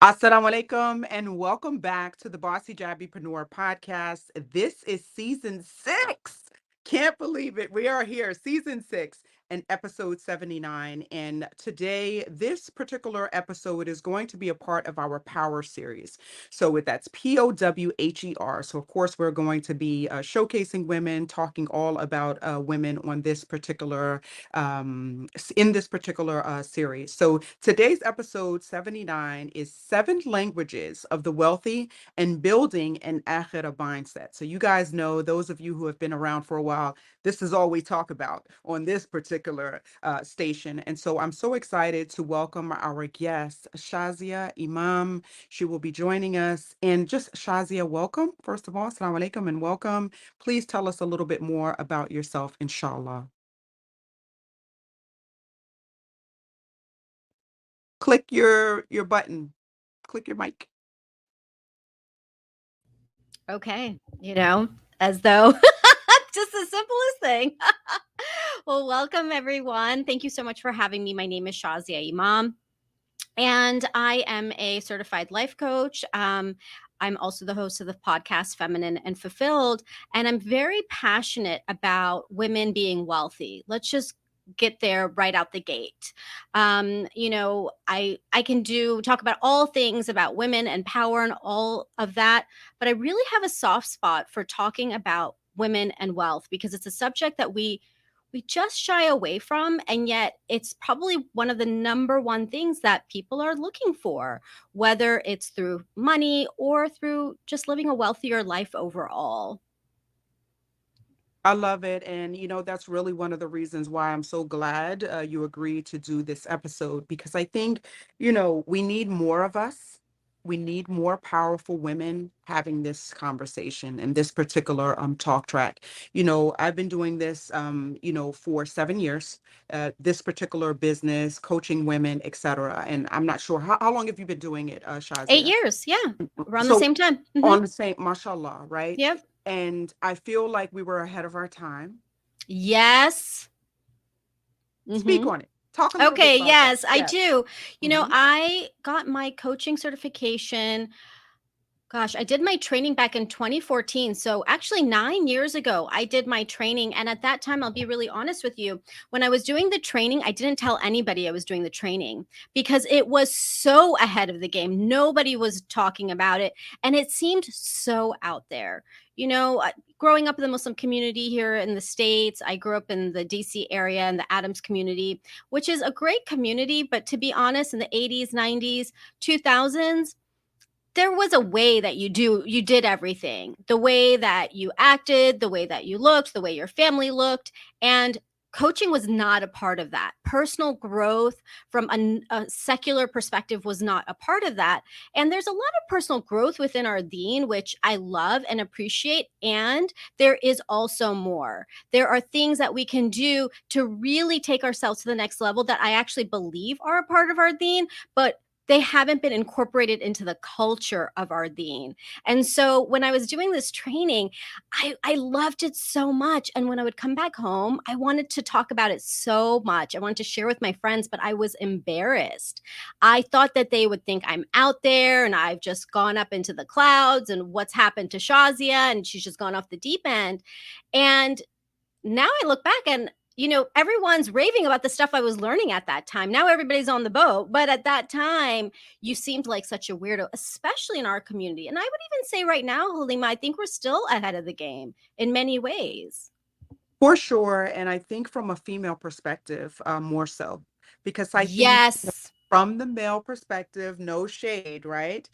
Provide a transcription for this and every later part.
Assalamu alaikum and welcome back to the Bossy Jabbypreneur podcast. This is season 6. Can't believe it. We are here, season 6 and episode 79. And today, this particular episode is going to be a part of our PowHer series. So that's PowHer. So of course, we're going to be showcasing women, talking all about women on this particular in this particular series. So today's episode 79 is 7 languages of the wealthy and building an Akhirah mindset. So you guys know, those of you who have been around for a while, this is all we talk about on this particular station. And so I'm so excited to welcome our guest, Shazia Imam. She will be joining us. And just Shazia, welcome. First of all, assalamu alaikum and welcome. Please tell us a little bit more about yourself, inshallah. Click your button. Click your mic. Okay, as though just the simplest thing. Well, welcome everyone. Thank you so much for having me. My name is Shazia Imam, and I am a certified life coach. I'm also the host of the podcast Feminine and Fulfilled, and I'm very passionate about women being wealthy. Let's just get there right out the gate. I can do talk about all things about women and power and all of that, but I really have a soft spot for talking about women and wealth because it's a subject that we just shy away from, and yet it's probably one of the number one things that people are looking for, whether it's through money or through just living a wealthier life overall. I love it. And, that's really one of the reasons why I'm so glad you agreed to do this episode because I think, we need more of us. We need more powerful women having this conversation and this particular talk track. I've been doing this, for 7 years, this particular business, coaching women, etc. And I'm not sure how long have you been doing it, Eight Shazia? years, yeah, around the So same time. on the same, mashallah, right? Yep. And I feel like we were ahead of our time. Yes. Speak hmm on it. Talk a little bit Okay, about that. yes, I Yes. do. Hmm. I got my coaching certification. Gosh, I did my training back in 2014. So actually 9 years ago, I did my training. And at that time, I'll be really honest with you. When I was doing the training, I didn't tell anybody I was doing the training because it was so ahead of the game. Nobody was talking about it. And it seemed so out there. Growing up in the Muslim community here in the States, I grew up in the DC area and the Adams community, which is a great community. But to be honest, in the 80s, 90s, 2000s, there was a way that you did everything, the way that you acted, the way that you looked, the way your family looked, and coaching was not a part of that. Personal growth from a secular perspective was not a part of that. And there's a lot of personal growth within our deen, which I love and appreciate. And there is also more. There are things that we can do to really take ourselves to the next level that I actually believe are a part of our deen, but they haven't been incorporated into the culture of our deen. And so when I was doing this training, I loved it so much. And when I would come back home, I wanted to talk about it so much. I wanted to share with my friends, but I was embarrassed. I thought that they would think I'm out there and I've just gone up into the clouds and what's happened to Shazia and she's just gone off the deep end. And now I look back and everyone's raving about the stuff I was learning at that time. Now everybody's on the boat, but at that time, you seemed like such a weirdo, especially in our community. And I would even say right now, Halima, I think we're still ahead of the game in many ways. For sure. And I think from a female perspective, more so, because I think Yes. from the male perspective, no shade, right?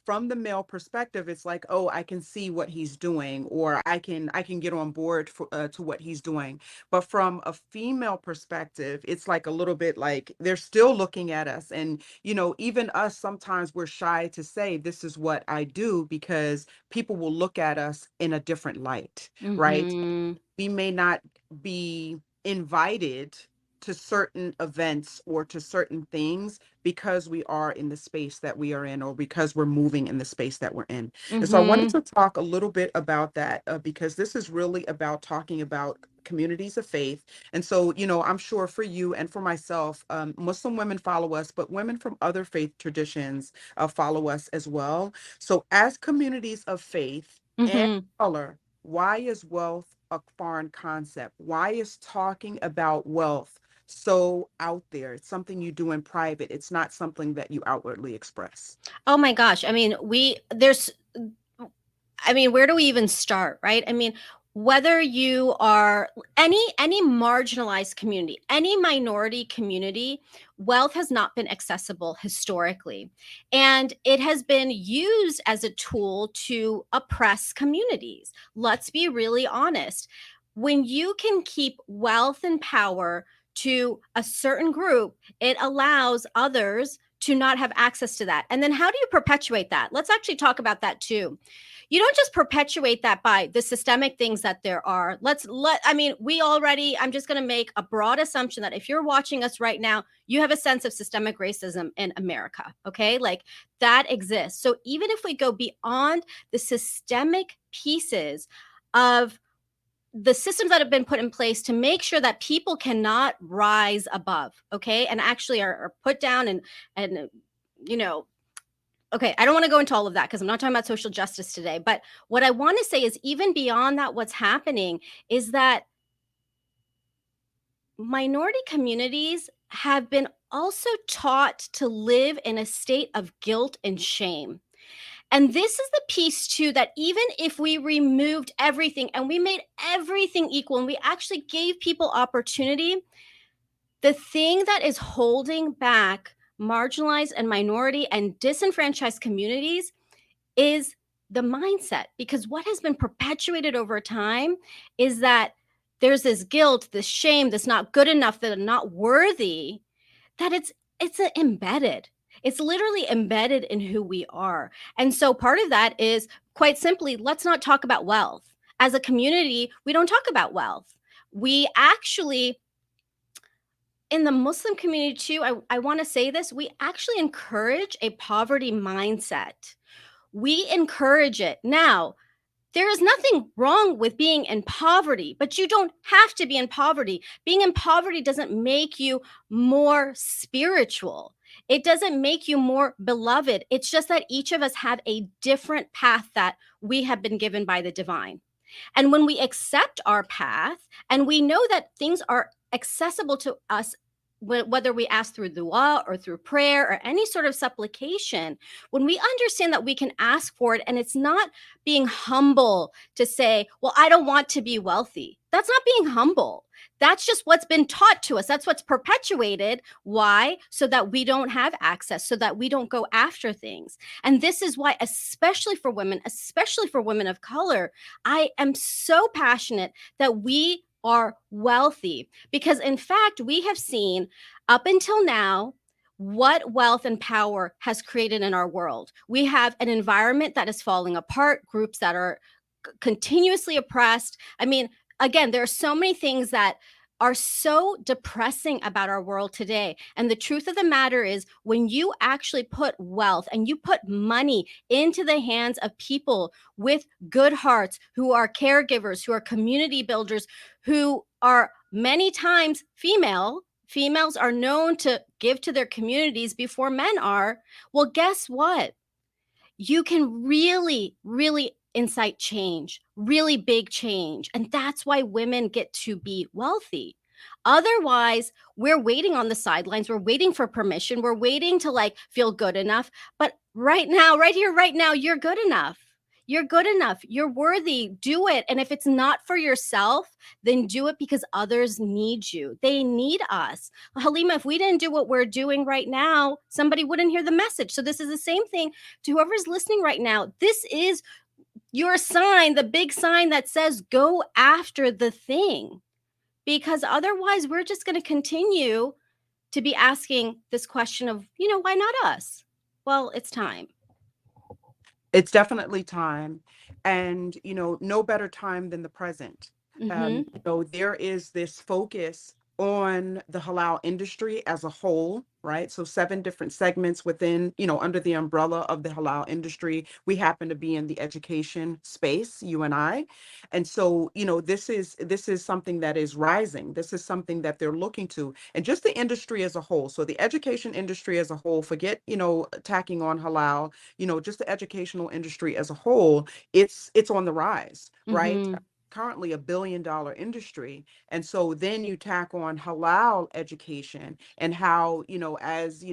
From the male perspective, it's like, oh, I can see what he's doing, or I can get on board to what he's doing. But from a female perspective, it's like a little bit like they're still looking at us, and even us sometimes we're shy to say this is what I do because people will look at us in a different light, right? Mm-hmm. We may not be invited to certain events or to certain things because we are in the space that we are in or because we're moving in the space that we're in. And so I wanted Mm-hmm. to talk a little bit about that because this is really about talking about communities of faith. And so, I'm sure for you and for myself, Muslim women follow us, but women from other faith traditions follow us as well. So, as communities of faith and Mhm. color, why is wealth a foreign concept? Why is talking about wealth so out there? It's something you do in private, it's not something that you outwardly express. Oh my gosh. I mean, where do we even start, right? I mean, whether you are any marginalized community, any minority community, wealth has not been accessible historically. And it has been used as a tool to oppress communities. Let's be really honest. When you can keep wealth and power to a certain group, it allows others to not have access to that. And then how do you perpetuate that? Let's actually talk about that too. You don't just perpetuate that by the systemic things that there are. I'm just going to make a broad assumption that if you're watching us right now, you have a sense of systemic racism in America. Okay. Like that exists. So even if we go beyond the systemic pieces of the systems that have been put in place to make sure that people cannot rise above, okay, and actually are put down and you know okay, I don't want to go into all of that because I'm not talking about social justice today. But what I want to say is, even beyond that, what's happening is that minority communities have been also taught to live in a state of guilt and shame. And this is the piece too, that even if we removed everything and we made everything equal and we actually gave people opportunity, the thing that is holding back marginalized and minority and disenfranchised communities is the mindset. Because what has been perpetuated over time is that there's this guilt, this shame, this not good enough, that I'm not worthy, that embedded. It's literally embedded in who we are. And so part of that is, quite simply, let's not talk about wealth. As a community, we don't talk about wealth. We actually, in the Muslim community too, I want to say this, we actually encourage a poverty mindset. We encourage it. Now, there is nothing wrong with being in poverty, but you don't have to be in poverty. Being in poverty doesn't make you more spiritual. It doesn't make you more beloved. It's just that each of us have a different path that we have been given by the divine. And when we accept our path and we know that things are accessible to us, whether we ask through dua or through prayer or any sort of supplication, when we understand that we can ask for it, and it's not being humble to say, well, I don't want to be wealthy. That's not being humble. That's just what's been taught to us. That's what's perpetuated. Why? So that we don't have access, so that we don't go after things. And this is why, especially for women of color, I am so passionate that we are wealthy, because in fact, we have seen up until now what wealth and power has created in our world. We have an environment that is falling apart, groups that are continuously oppressed. I mean, again, there are so many things that are so depressing about our world today. And the truth of the matter is, when you actually put wealth and you put money into the hands of people with good hearts, who are caregivers, who are community builders, who are many times females are known to give to their communities before men are. Well, guess what? You can really, really incite change, really big change. And that's why women get to be wealthy. Otherwise, we're waiting on the sidelines. We're waiting for permission. We're waiting to like feel good enough. But right now, right here, right now, you're good enough. You're good enough. You're worthy. Do it. And if it's not for yourself, then do it because others need you. They need us. Halima, if we didn't do what we're doing right now, somebody wouldn't hear the message. So this is the same thing to whoever's listening right now. This is your sign, the big sign that says go after the thing. Because otherwise, we're just going to continue to be asking this question of, why not us? Well, it's time. It's definitely time. And, no better time than the present. Mm-hmm. There is this focus on the halal industry as a whole, right? So seven different segments within, under the umbrella of the halal industry. We happen to be in the education space, you and I. And so, this is something that is rising. This is something that they're looking to, and just the industry as a whole. So the education industry as a whole, forget, tacking on halal, just the educational industry as a whole, it's on the rise, right? Mhm. Currently $1 billion industry. And so then you tack on halal education and how, as,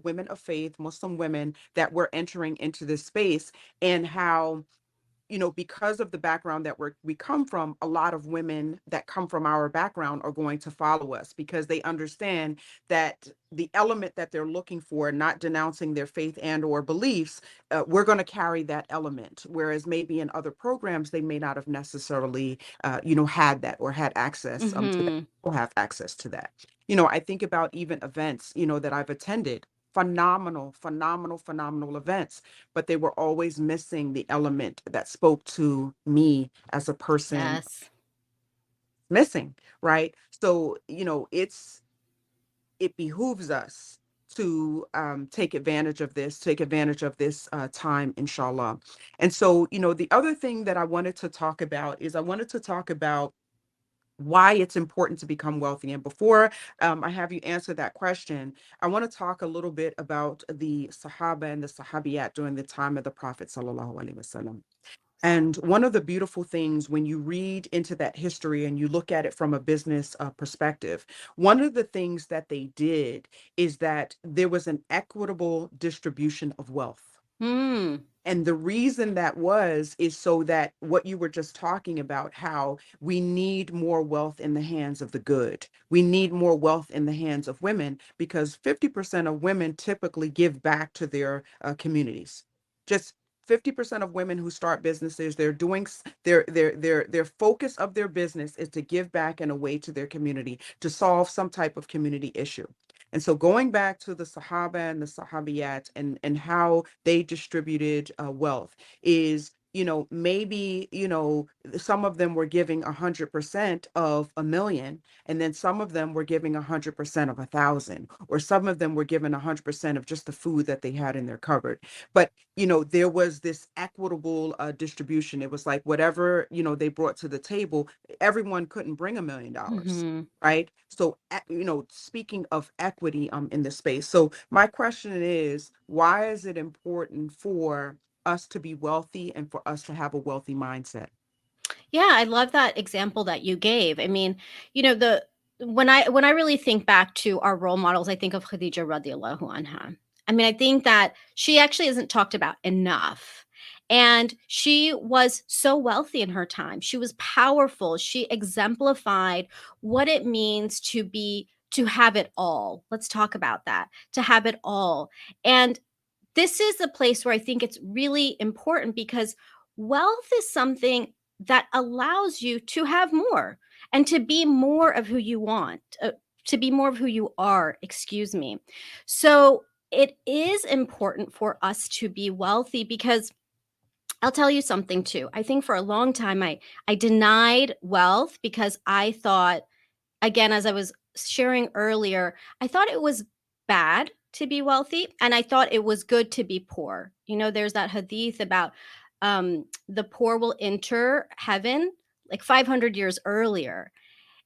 women of faith, Muslim women, that we're entering into this space, and how, because of the background that we come from, a lot of women that come from our background are going to follow us because they understand that the element that they're looking for, not denouncing their faith and or beliefs, we're going to carry that element. Whereas maybe in other programs, they may not have necessarily, had that or had access to that, Mhm. or have access to that. I think about even events, that I've attended. Phenomenal, phenomenal, phenomenal events, but they were always missing the element that spoke to me as a person. Yes. Missing, right? So, it behooves us to take advantage of this time, inshallah. And so, the other thing that I wanted to talk about is I wanted to talk about why it's important to become wealthy. And before I have you answer that question, I want to talk a little bit about the Sahaba and the Sahabiyat during the time of the Prophet Sallallahu Alaihi Wasallam. And one of the beautiful things when you read into that history and you look at it from a business perspective, one of the things that they did is that there was an equitable distribution of wealth. Mm. And the reason that is so that what you were just talking about, how we need more wealth in the hands of the good. We need more wealth in the hands of women because 50% of women typically give back to their communities. Just 50% of women who start businesses, they're doing their focus of their business is to give back in a way to their community to solve some type of community issue. And so going back to the Sahaba and the Sahabiyat and how they distributed wealth is, maybe, some of them were giving 100% of a million, and then some of them were giving 100% of 1,000, or some of them were given 100% of just the food that they had in their cupboard. But, there was this equitable distribution. It was like whatever, they brought to the table, everyone couldn't bring $1 million. Mhm. Right. So, speaking of equity in this space. So my question is, why is it important for us to be wealthy and for us to have a wealthy mindset? Yeah, I love that example that you gave. I mean, the when I really think back to our role models, I think of Khadija radiallahu anha. I mean, I think that she actually isn't talked about enough. And she was so wealthy in her time. She was powerful. She exemplified what it means to have it all. Let's talk about that. To have it all. And this is a place where I think it's really important because wealth is something that allows you to have more and to be more of who you want, to be more of who you are, excuse me. So it is important for us to be wealthy because I'll tell you something too. I think for a long time I denied wealth because I thought, again, as I was sharing earlier, I thought it was bad to be wealthy and I thought it was good to be poor. There's that hadith about the poor will enter heaven like 500 years earlier.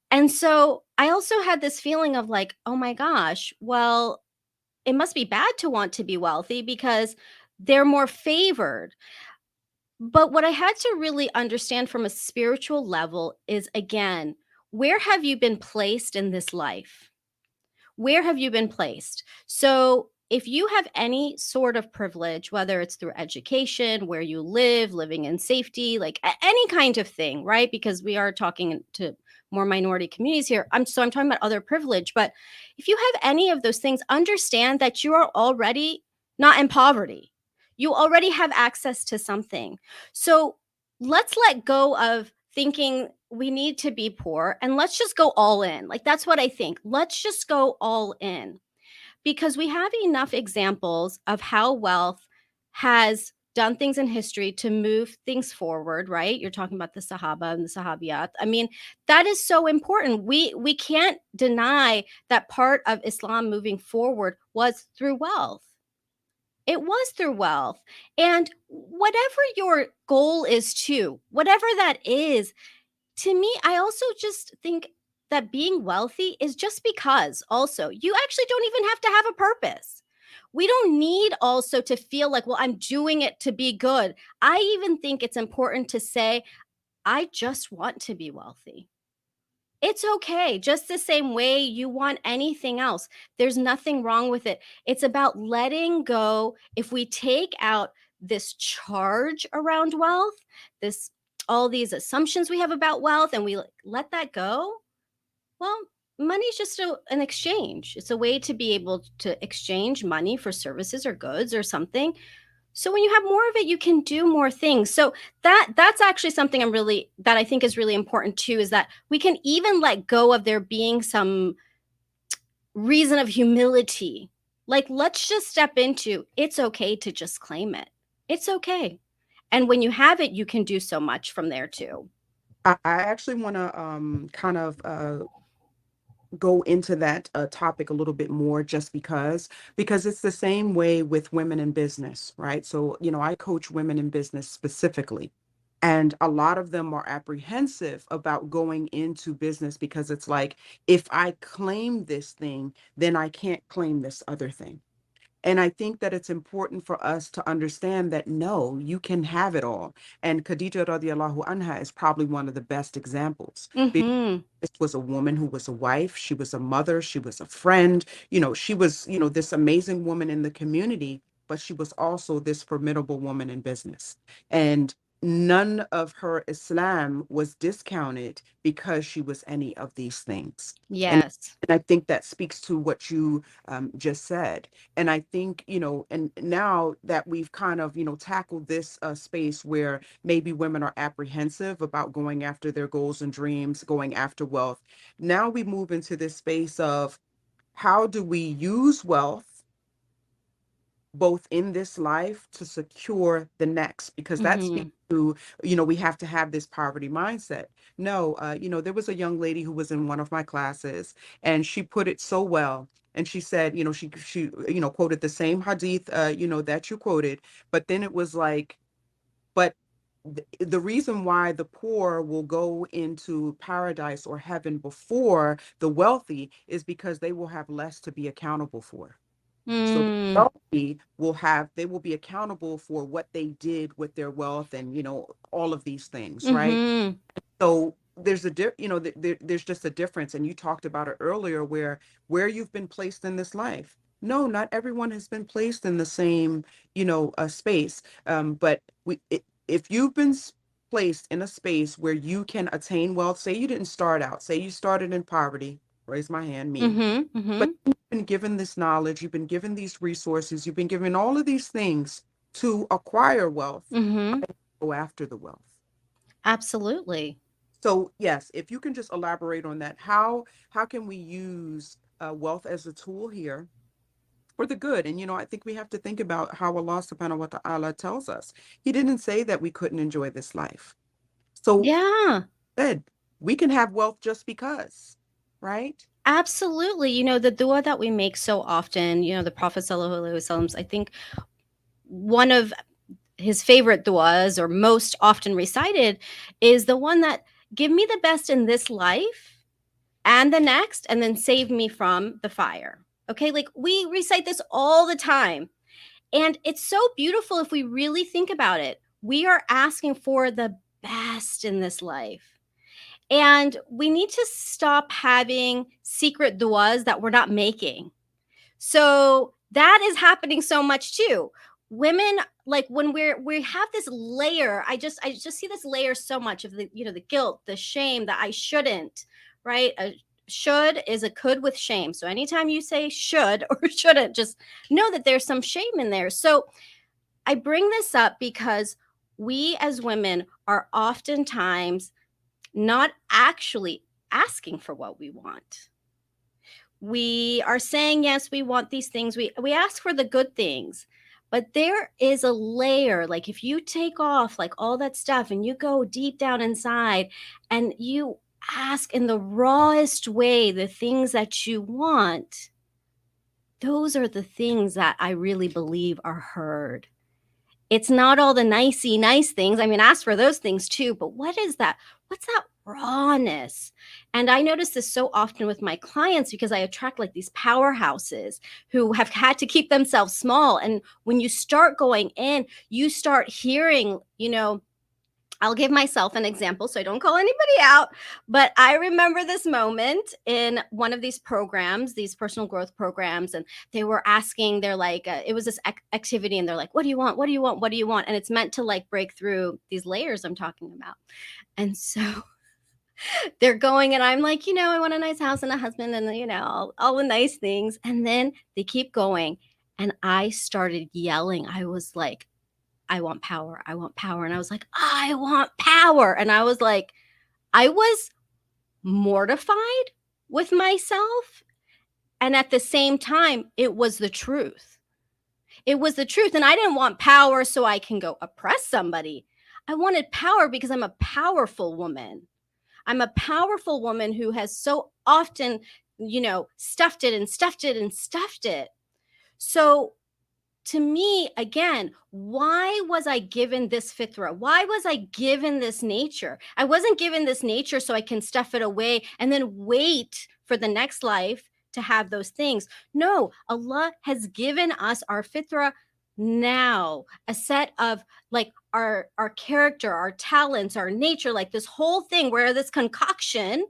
And so I also had this feeling of like, oh my gosh, well, it must be bad to want to be wealthy because they're more favored. But what I had to really understand from a spiritual level is again, where have you been placed in this life? Where have you been placed? So, if you have any sort of privilege, whether it's through education, where you live, living in safety, like any kind of thing, right? Because we are talking to more minority communities here. I'm talking about other privilege, but if you have any of those things, understand that you are already not in poverty. You already have access to something. So, let's let go of thinking we need to be poor and let's just go all in. Like that's what I think. Let's just go all in because we have enough examples of how wealth has done things in history to move things forward, right? You're talking about the Sahaba and the Sahabiyat. I mean, that is so important. We can't deny that part of Islam moving forward was through wealth. It was through wealth. And whatever your goal is too, whatever that is, to me, I also just think that being wealthy is just because also you actually don't even have to have a purpose. We don't need also to feel like, well, I'm doing it to be good. I even think it's important to say, I just want to be wealthy. It's okay, just the same way you want anything else. There's nothing wrong with it. It's about letting go. If we take out this charge around wealth, this all these assumptions we have about wealth and we let that go, well, money's just an exchange. It's a way to be able to exchange money for services or goods or something. So when you have more of it, you can do more things. So that's actually something that I think is really important too, is that we can even let go of there being some reason of humility. Like, let's just step into it's okay to just claim it. It's okay. And when you have it, you can do so much from there too. I actually want to kind of go into that topic a little bit more just because it's the same way with women in business, right? So, I coach women in business specifically. And a lot of them are apprehensive about going into business because it's like, if I claim this thing, then I can't claim this other thing. And I think that it's important for us to understand that no, you can have it all. And Khadija radiallahu anha is probably one of the best examples. Mhm. This was a woman who was a wife, she was a mother, she was a friend, she was, this amazing woman in the community, but she was also this formidable woman in business. And none of her Islam was discounted because she was any of these things. And Yes. and I think that speaks to what you just said. And I think, and now that we've kind of, tackled this space where maybe women are apprehensive about going after their goals and dreams, going after wealth. Now we move into this space of how do we use wealth both in this life to secure the next? Because that speaks Mhm. to, we have to have this poverty mindset. No, there was a young lady who was in one of my classes and she put it so well. And she said, she quoted the same hadith, that you quoted, but then it was like, but the reason why the poor will go into paradise or heaven before the wealthy is because they will have less to be accountable for. So the Mm. wealthy they will be accountable for what they did with their wealth and, all of these things, right? Mhm. So there's there's just a difference. And you talked about it earlier where you've been placed in this life. No, not everyone has been placed in the same, space. But if you've been placed in a space where you can attain wealth, say you didn't start out, say you started in poverty, raise my hand, me. Mhm. But Mhm. you've been given this knowledge, you've been given these resources, you've been given all of these things to acquire wealth, Mhm. go after the wealth. Absolutely. So yes, if you can just elaborate on that, how can we use wealth as a tool here for the good? And I think we have to think about how Allah subhanahu wa ta'ala tells us. He didn't say that we couldn't enjoy this life. So Yeah. said we can have wealth just because, right? Absolutely. The dua that we make so often, the Prophet sallallahu alaihi wasallam, I think one of his favorite duas or most often recited is the one that give me the best in this life and the next and then save me from the fire. Okay? Like we recite this all the time. And it's so beautiful if we really think about it. We are asking for the best in this life. And we need to stop having secret duas that we're not making. So that is happening so much too. Women, like when we have this layer, I just see this layer so much of the guilt, the shame that I shouldn't, right? A should is a could with shame. So anytime you say should or shouldn't, just know that there's some shame in there. So I bring this up because we as women are oftentimes not actually asking for what we want. We are saying yes, we want these things. We ask for the good things, But there is a layer, like if you take off like all that stuff and you go deep down inside and you ask in the rawest way the things that you want, those are the things that I really believe are heard. It's not all the nicey nice things. I mean, ask for those things too, but what is that? What's that rawness? And I notice this so often with my clients because I attract like these powerhouses who have had to keep themselves small. And when you start going in, you start hearing, I'll give myself an example so I don't call anybody out. But I remember this moment in one of these programs, these personal growth programs, and they were asking, they're like, it was this activity, and they're like, what do you want? What do you want? What do you want? And it's meant to like break through these layers I'm talking about. And so they're going, and I'm like, I want a nice house and a husband and, all the nice things. And then they keep going. And I started yelling. I was like, I want power. I want power. And I was like, I want power. And I was like, I was mortified with myself. And at the same time, it was the truth. It was the truth. And I didn't want power so I can go oppress somebody. I wanted power because I'm a powerful woman. I'm a powerful woman who has so often, stuffed it and stuffed it and stuffed it. So to me, again, why was I given this fitra? Why was I given this nature? I wasn't given this nature so I can stuff it away and then wait for the next life to have those things. No, Allah has given us our fitra now, a set of like our character, our talents, our nature, like this whole thing where this concoction,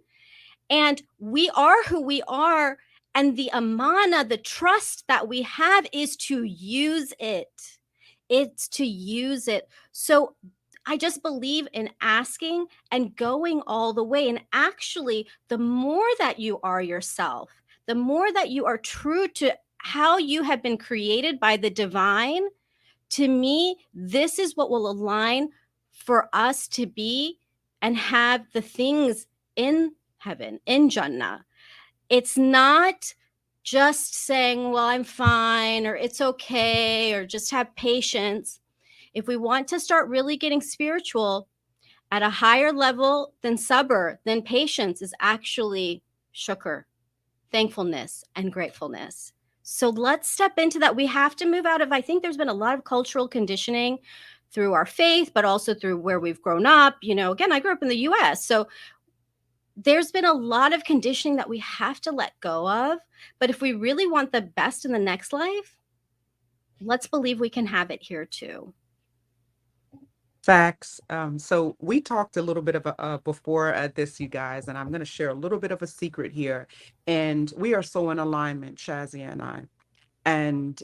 and we are who we are. And the amana, the trust that we have is to use it. It's to use it. So I just believe in asking and going all the way. And actually, the more that you are yourself, the more that you are true to how you have been created by the divine, to me, this is what will align for us to be and have the things in heaven, in Jannah. It's not just saying, well, I'm fine, or it's okay, or just have patience. If we want to start really getting spiritual at a higher level than sabr, then patience is actually shukr, thankfulness, and gratefulness. So let's step into that. We have to move out of, I think there's been a lot of cultural conditioning through our faith, but also through where we've grown up. Again, I grew up in the US. So there's been a lot of conditioning that we have to let go of. But if we really want the best in the next life, let's believe we can have it here too. Facts. So we talked a little bit of before this, you guys, and I'm going to share a little bit of a secret here. And we are so in alignment, Shazia and I. And,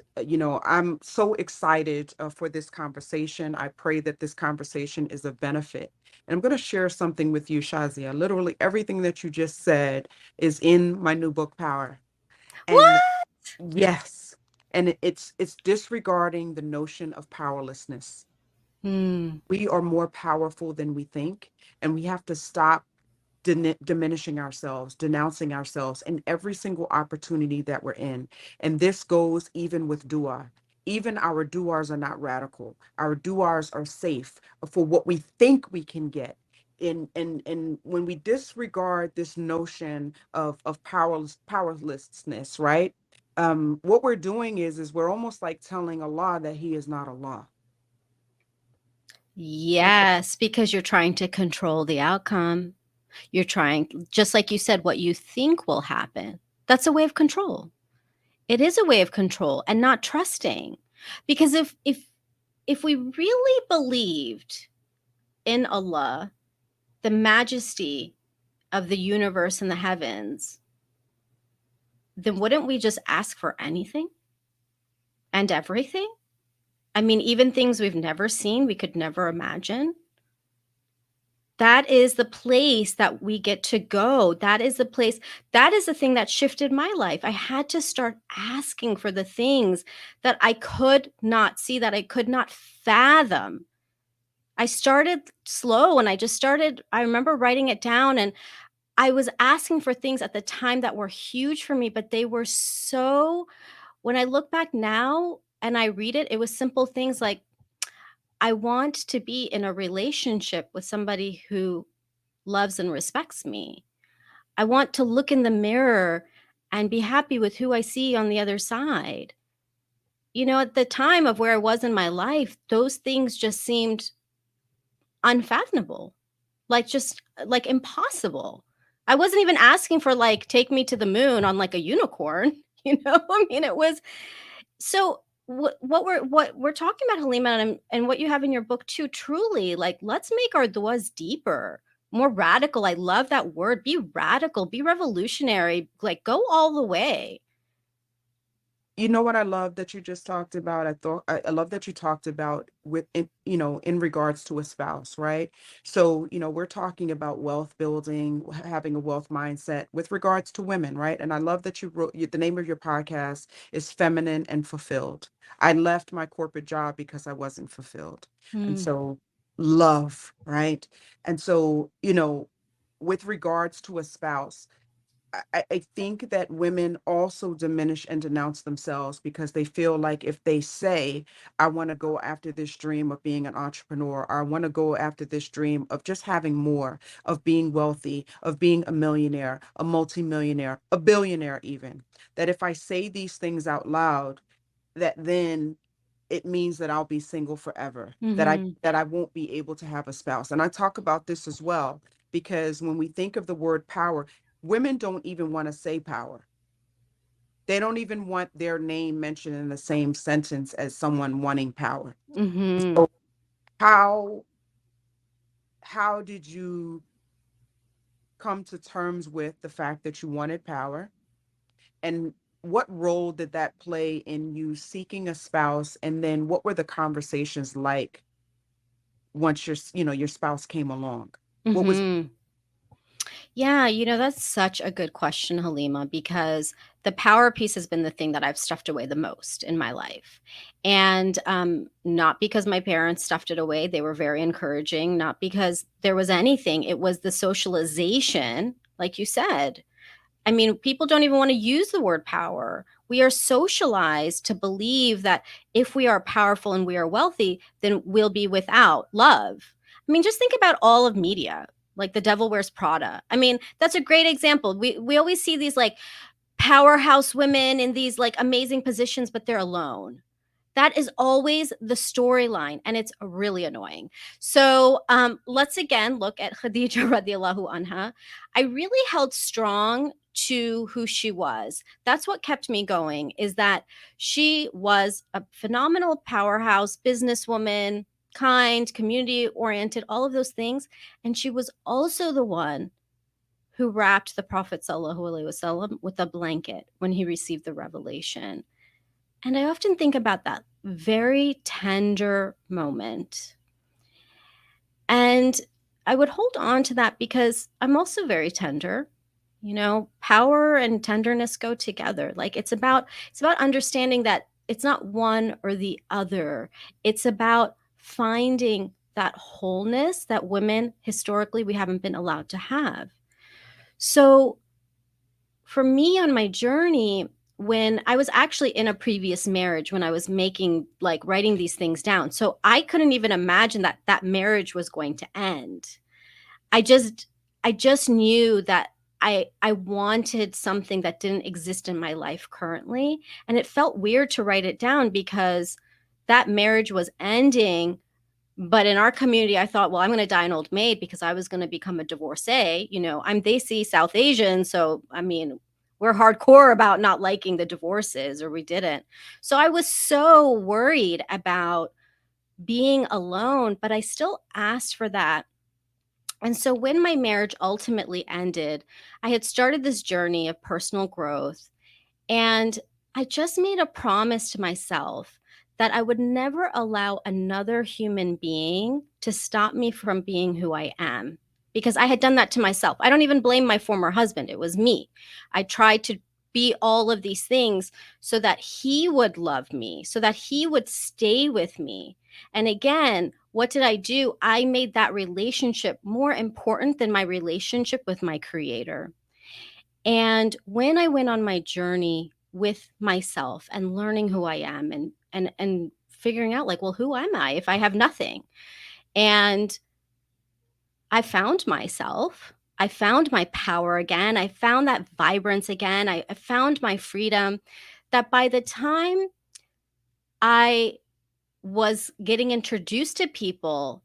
I'm so excited for this conversation. I pray that this conversation is a benefit. And I'm going to share something with you, Shazia. Literally everything that you just said is in my new book, Power. What? And yes, and it's disregarding the notion of powerlessness. We are more powerful than we think, and we have to stop diminishing ourselves, denouncing ourselves in every single opportunity that we're in. And this goes even with dua. Even our duars are not radical. Our duars are safe for what we think we can get. And when we disregard this notion of powerlessness, right? What we're doing is we're almost like telling Allah that He is not Allah. Yes, because you're trying to control the outcome. You're trying, just like you said, what you think will happen. That's a way of control. It is a way of control and not trusting. Because if we really believed in Allah, the majesty of the universe and the heavens, then wouldn't we just ask for anything and everything? I mean, even things we've never seen, we could never imagine. That is the place that we get to go. That is the place, that is the thing that shifted my life. I had to start asking for the things that I could not see, that I could not fathom. I started slow and I remember writing it down, and I was asking for things at the time that were huge for me, but they were so, when I look back now, and I read it, it was simple things like, I want to be in a relationship with somebody who loves and respects me. I want to look in the mirror and be happy with who I see on the other side. At the time of where I was in my life, those things just seemed unfathomable, like just like impossible. I wasn't even asking for like take me to the moon on like a unicorn, I mean, it was so what we're talking about, Halima, and what you have in your book too, truly, like, let's make our duas deeper, more radical. I love that word. Be radical, be revolutionary, like go all the way. You know what I love that you just talked about? I love that you talked about in regards to a spouse, right? So, we're talking about wealth building, having a wealth mindset with regards to women, right? And I love that the name of your podcast is Feminine and Fulfilled. I left my corporate job because I wasn't fulfilled. And Mm, so love, right? And so, with regards to a spouse, I think that women also diminish and denounce themselves because they feel like if they say, I want to go after this dream of being an entrepreneur, or I want to go after this dream of just having more, of being wealthy, of being a millionaire, a multimillionaire, a billionaire, even, that if I say these things out loud, that then it means that I'll be single forever, that I mhm, that I won't be able to have a spouse. And I talk about this as well because when we think of the word power, women don't even want to say power. They don't even want their name mentioned in the same sentence as someone wanting power. mhm. So how how did you come to terms with the fact that you wanted power? And what role did that play in you seeking a spouse? And then what were the conversations like once your spouse came along? What was Mhm. Yeah, that's such a good question, Halima, because the power piece has been the thing that I've stuffed away the most in my life. And not because my parents stuffed it away, they were very encouraging, not because there was anything, it was the socialization, like you said. I mean, people don't even want to use the word power. We are socialized to believe that if we are powerful and we are wealthy, then we'll be without love. I mean, just think about all of media, like The Devil Wears Prada. I mean, that's a great example. We always see these like powerhouse women in these like amazing positions, but they're alone. That is always the storyline, and it's really annoying. So let's again look at Khadija radiallahu anha. I really held strong to who she was. That's what kept me going, is that she was a phenomenal powerhouse businesswoman, kind, community oriented, all of those things. And she was also the one who wrapped the Prophet sallallahu alaihi wasallam with a blanket when he received the revelation. And I often think about that very tender moment. And I would hold on to that because I'm also very tender. Power and tenderness go together. Like it's about understanding that it's not one or the other. It's about finding that wholeness that women historically we haven't been allowed to have. So for me on my journey, when I was actually in a previous marriage, when I was making like writing these things down, so I couldn't even imagine that that marriage was going to end. I just knew that I wanted something that didn't exist in my life currently, and it felt weird to write it down because that marriage was ending. But in our community, I thought, well, I'm going to die an old maid because I was going to become a divorcee. I'm Desi, South Asian. So, I mean, we're hardcore about not liking the divorces, or we didn't. So I was so worried about being alone, but I still asked for that. And so when my marriage ultimately ended, I had started this journey of personal growth, and I just made a promise to myself that I would never allow another human being to stop me from being who I am, because I had done that to myself. I don't even blame my former husband. It was me. I tried to be all of these things so that he would love me, so that he would stay with me. And again, what did I do? I made that relationship more important than my relationship with my creator. And when I went on my journey with myself and learning who I am and and figuring out like, well, who am I if I have nothing? And I found myself. I found my power again. I found that vibrance again. I found my freedom, that by the time I was getting introduced to people,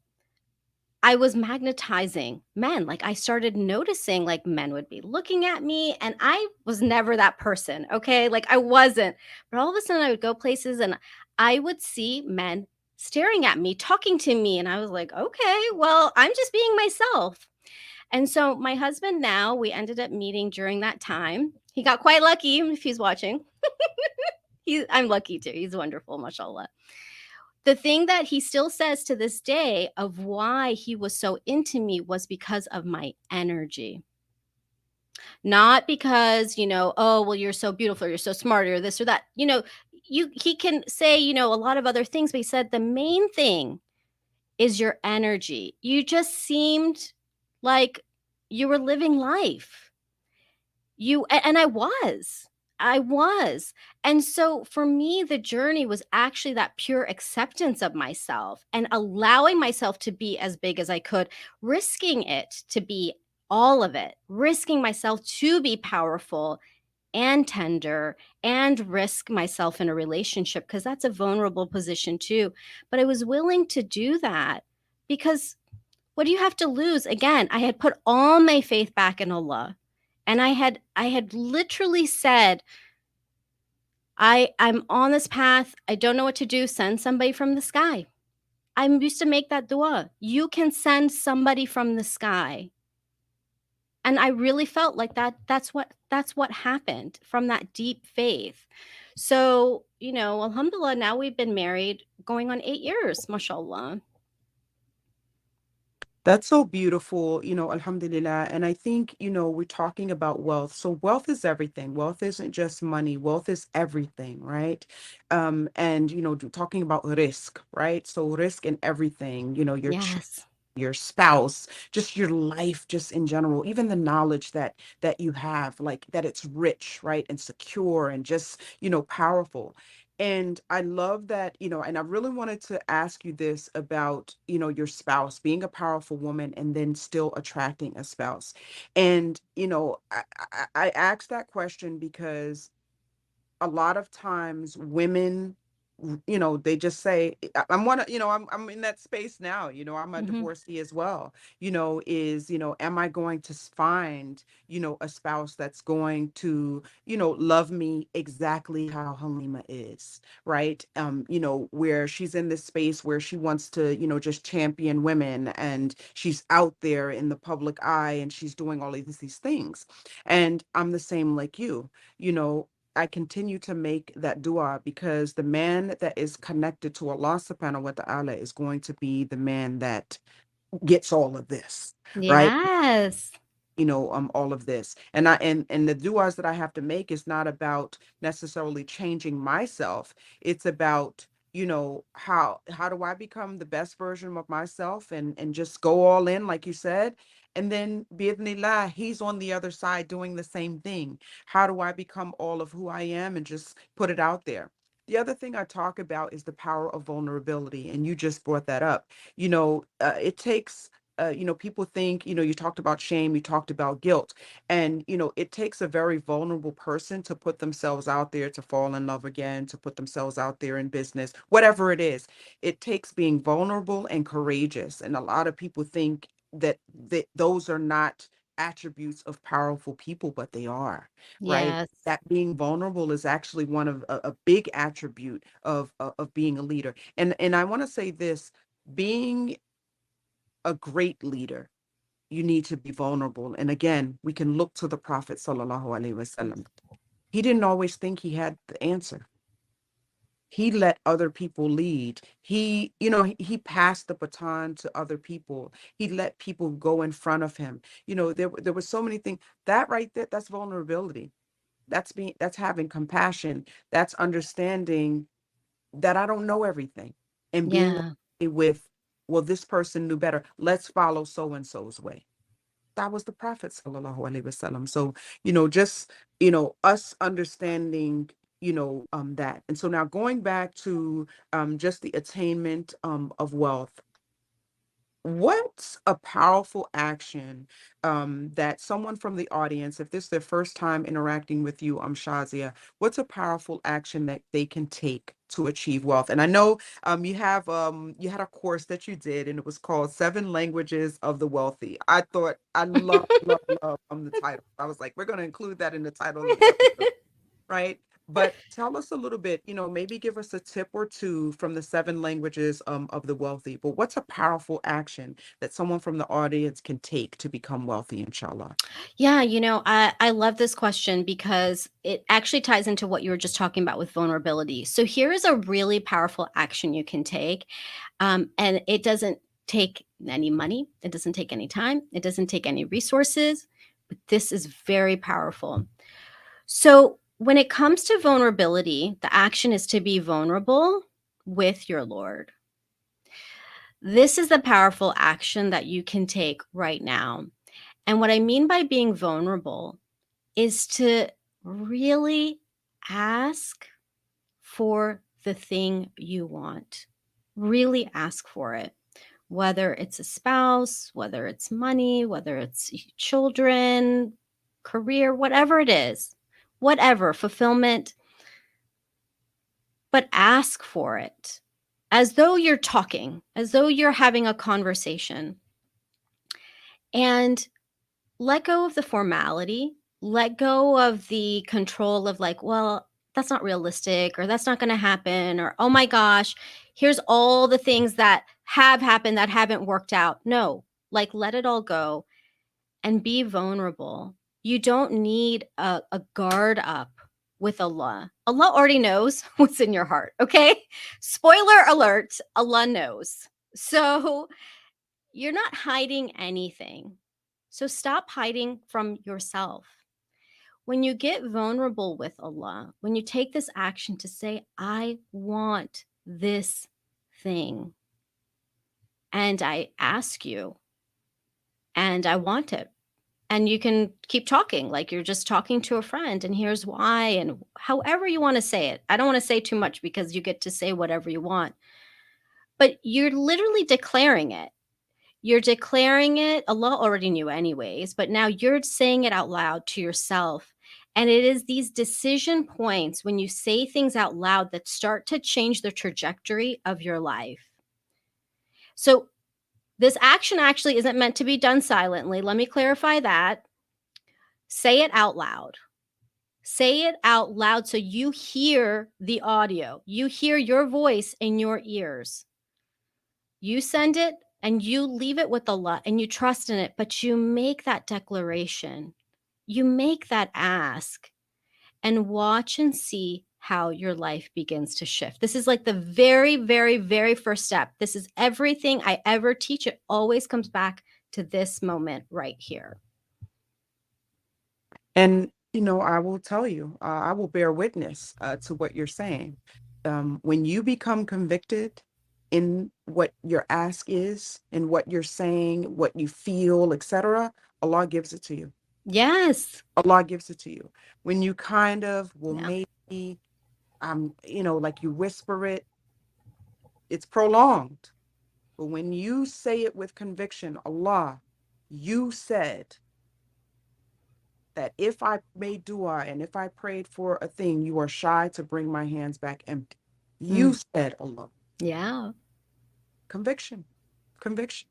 I was magnetizing men. Like I started noticing like men would be looking at me, and I was never that person. Okay. Like I wasn't. But all of a sudden I would go places and I would see men staring at me, talking to me. And I was like, okay, well, I'm just being myself. And so my husband now, we ended up meeting during that time. He got quite lucky if he's watching. I'm lucky too. He's wonderful, mashallah. The thing that he still says to this day of why he was so into me was because of my energy. Not because, oh, well, you're so beautiful, you're so smart, or this or that. He can say, a lot of other things, but he said the main thing is your energy. You just seemed like you were living life. And I was. And so for me, the journey was actually that pure acceptance of myself and allowing myself to be as big as I could, risking it to be all of it, risking myself to be powerful and tender and risk myself in a relationship, because that's a vulnerable position too. But I was willing to do that because what do you have to lose? Again, I had put all my faith back in Allah. And I had literally said, I'm on this path. I don't know what to do. Send somebody from the sky. I used to make that dua. You can send somebody from the sky. And I really felt like that's what happened from that deep faith. So, alhamdulillah, now we've been married going on 8 years, mashallah. That's so beautiful, alhamdulillah. And I think, we're talking about wealth. So wealth is everything. Wealth isn't just money. Wealth is everything, right? And, talking about risk, right? So risk in everything, Yes. your spouse, just your life, just in general, even the knowledge that you have, like that it's rich, right? And secure and just, powerful. And I love that, and I really wanted to ask you this about, your spouse being a powerful woman and then still attracting a spouse. And, I asked that question because a lot of times women, they just say, I'm one of, I'm in that space now, I'm a Hmm. divorcee as well, am I going to find, a spouse that's going to, love me exactly how Halima is, right? Where she's in this space where she wants to, just champion women, and she's out there in the public eye and she's doing all of these things. And I'm the same like you know, I continue to make that dua because the man that is connected to Allah subhanahu wa ta'ala is going to be the man that gets all of this, right? Yes. All of this. And the duas that I have to make is not about necessarily changing myself. It's about, how do I become the best version of myself and just go all in, like you said. And then bi'idhnillah, he's on the other side doing the same thing. How do I become all of who I am and just put it out there? The other thing I talk about is the power of vulnerability, and you just brought that up. It takes people think, you talked about shame, you talked about guilt. And, it takes a very vulnerable person to put themselves out there, to fall in love again, to put themselves out there in business, whatever it is. It takes being vulnerable and courageous. And a lot of people think that those are not attributes of powerful people, but they are, right? Yes. That being vulnerable is actually one of a big attribute of being a leader. And I want to say this, being a great leader, you need to be vulnerable. And again, we can look to the Prophet sallallahu alaihi wasallam. He didn't always think he had the answer. He let other people lead. He passed the baton to other people. He let people go in front of him. There were so many things. That right there, that's vulnerability. That's having compassion. That's understanding that I don't know everything and being Yeah. okay with, well, this person knew better. Let's follow so and so's way. That was the Prophet sallallahu alaihi wasallam. So, just, us understanding. that. And so now going back to just the attainment of wealth, what's a powerful action that someone from the audience, if this is their first time interacting with you, Shazia, what's a powerful action that they can take to achieve wealth? And I know you had a course that you did, and it was called Seven Languages of the Wealthy. I thought I love the title. I was like, we're going to include that in the title of the episode, right? But tell us a little bit, maybe give us a tip or two from the seven languages of the wealthy. But what's a powerful action that someone from the audience can take to become wealthy, inshallah? Yeah, I love this question because it actually ties into what you were just talking about with vulnerability. So here is a really powerful action you can take. And it doesn't take any money, it doesn't take any time, it doesn't take any resources, but this is very powerful. So when it comes to vulnerability, the action is to be vulnerable with your Lord. This is the powerful action that you can take right now. And what I mean by being vulnerable is to really ask for the thing you want. Really ask for it. Whether it's a spouse, whether it's money, whether it's children, career, whatever it is, whatever, fulfillment, but ask for it as though you're talking, as though you're having a conversation. And let go of the formality, let go of the control of like, well, that's not realistic or that's not going to happen or oh my gosh, here's all the things that have happened that haven't worked out. No, like let it all go and be vulnerable. You don't need a guard up with Allah. Allah already knows what's in your heart, okay? Spoiler alert, Allah knows. So you're not hiding anything. So stop hiding from yourself. When you get vulnerable with Allah, when you take this action to say, I want this thing, and I ask you, and I want it. And you can keep talking like you're just talking to a friend, and here's why, and however you want to say it. I don't want to say too much because you get to say whatever you want, but you're literally declaring it. You're declaring it. Allah already knew anyways, but now you're saying it out loud to yourself. And it is these decision points when you say things out loud that start to change the trajectory of your life. So this action actually isn't meant to be done silently. Let me clarify that. Say it out loud. Say it out loud so you hear the audio. You hear your voice in your ears. You send it and you leave it with Allah and you trust in it, but you make that declaration. You make that ask and watch and see how your life begins to shift. This is like the very, very, very first step. This is everything I ever teach. It always comes back to this moment right here. And, I will tell you, I will bear witness to what you're saying. When you become convicted in what your ask is, and what you're saying, what you feel, etc., Allah gives it to you. Yes. Allah gives it to you. When you kind of will Yeah. maybe, like you whisper it, it's prolonged. But when you say it with conviction, Allah, you said that if I made dua and if I prayed for a thing, you are shy to bring my hands back empty. You Mm. said, Allah, Yeah. conviction, conviction.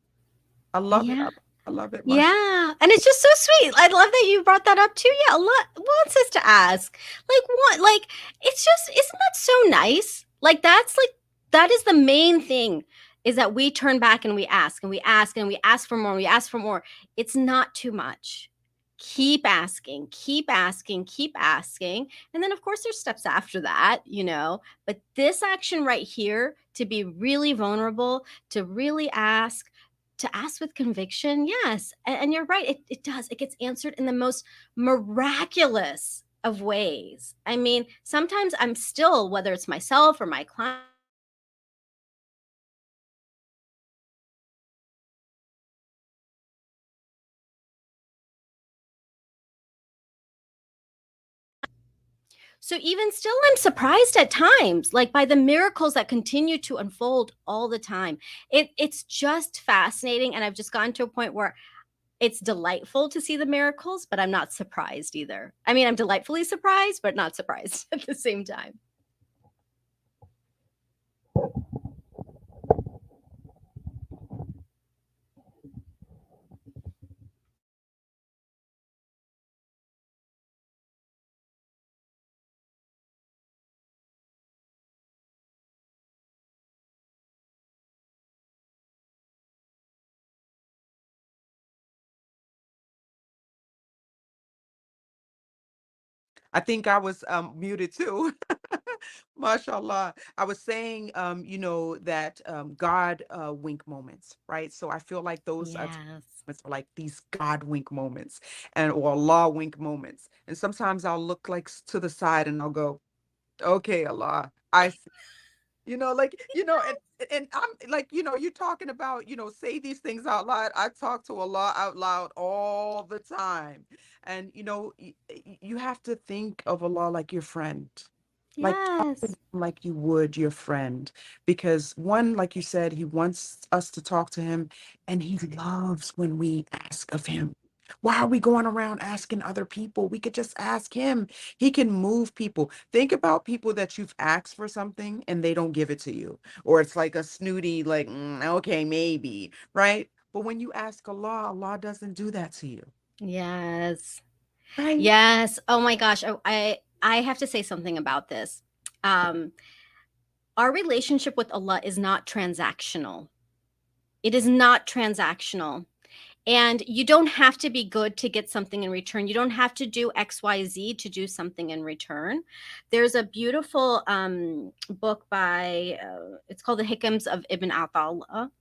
I love it. Yeah. I love it, Masha. Yeah, and it's just so sweet. I love that you brought that up too. Yeah, Allah wants us to ask. Like what? Like it's just isn't that so nice? Like that is the main thing is that we turn back and we ask and we ask and we ask for more. And we ask for more. It's not too much. Keep asking, keep asking, keep asking. And then of course there's steps after that, but this action right here to be really vulnerable, to really ask, to ask with conviction, yes. And you're right, it does. It gets answered in the most miraculous of ways. I mean, sometimes I'm still, whether it's myself or my client, So even still, I'm surprised at times, like by the miracles that continue to unfold all the time. It's just fascinating, and I've just gotten to a point where it's delightful to see the miracles, but I'm not surprised either. I mean, I'm delightfully surprised, but not surprised at the same time. I think I was muted too. Mashallah. I was saying, that God wink moments, right? So I feel like those Yes. moments are like these God wink moments and or Allah wink moments. And sometimes I'll look like to the side and I'll go, okay, Allah, and I'm like, you're talking about, say these things out loud. I talk to Allah out loud all the time. And, you have to think of Allah like your friend. Like talk to Yes. him like you would your friend. Because one, like you said, he wants us to talk to him and he loves when we ask of him. Why are we going around asking other people? We could just ask him. He can move people. Think about people that you've asked for something and they don't give it to you. Or it's like a snooty, like, okay, maybe, right? But when you ask Allah, Allah doesn't do that to you, Yes. right? Yes. Oh my gosh. I have to say something about this. Um, our relationship with Allah is not transactional. It is not transactional. And you don't have to be good to get something in return. You don't have to do XYZ to do something in return. There's a beautiful book by, it's called The Hikams of Ibn Attallah.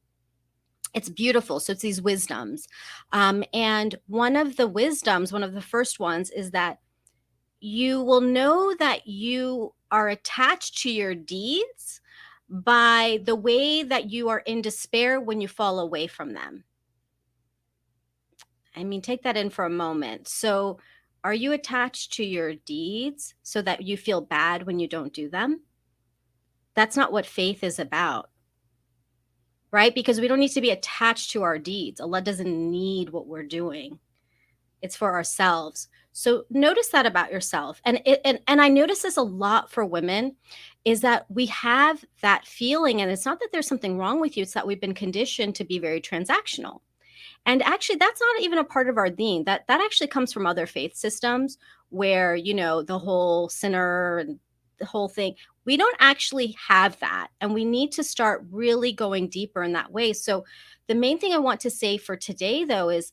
It's beautiful. So it's these wisdoms. And one of the wisdoms, one of the first ones, is that you will know that you are attached to your deeds by the way that you are in despair when you fall away from them. I mean, take that in for a moment. So, are you attached to your deeds so that you feel bad when you don't do them? That's not what faith is about, right? Because we don't need to be attached to our deeds. Allah doesn't need what we're doing. It's for ourselves. So notice that about yourself. And I notice this a lot for women is that we have that feeling, and it's not that there's something wrong with you, it's that we've been conditioned to be very transactional. And actually, that's not even a part of our deen. That actually comes from other faith systems where, the whole sinner and the whole thing. We don't actually have that. And we need to start really going deeper in that way. So the main thing I want to say for today, though, is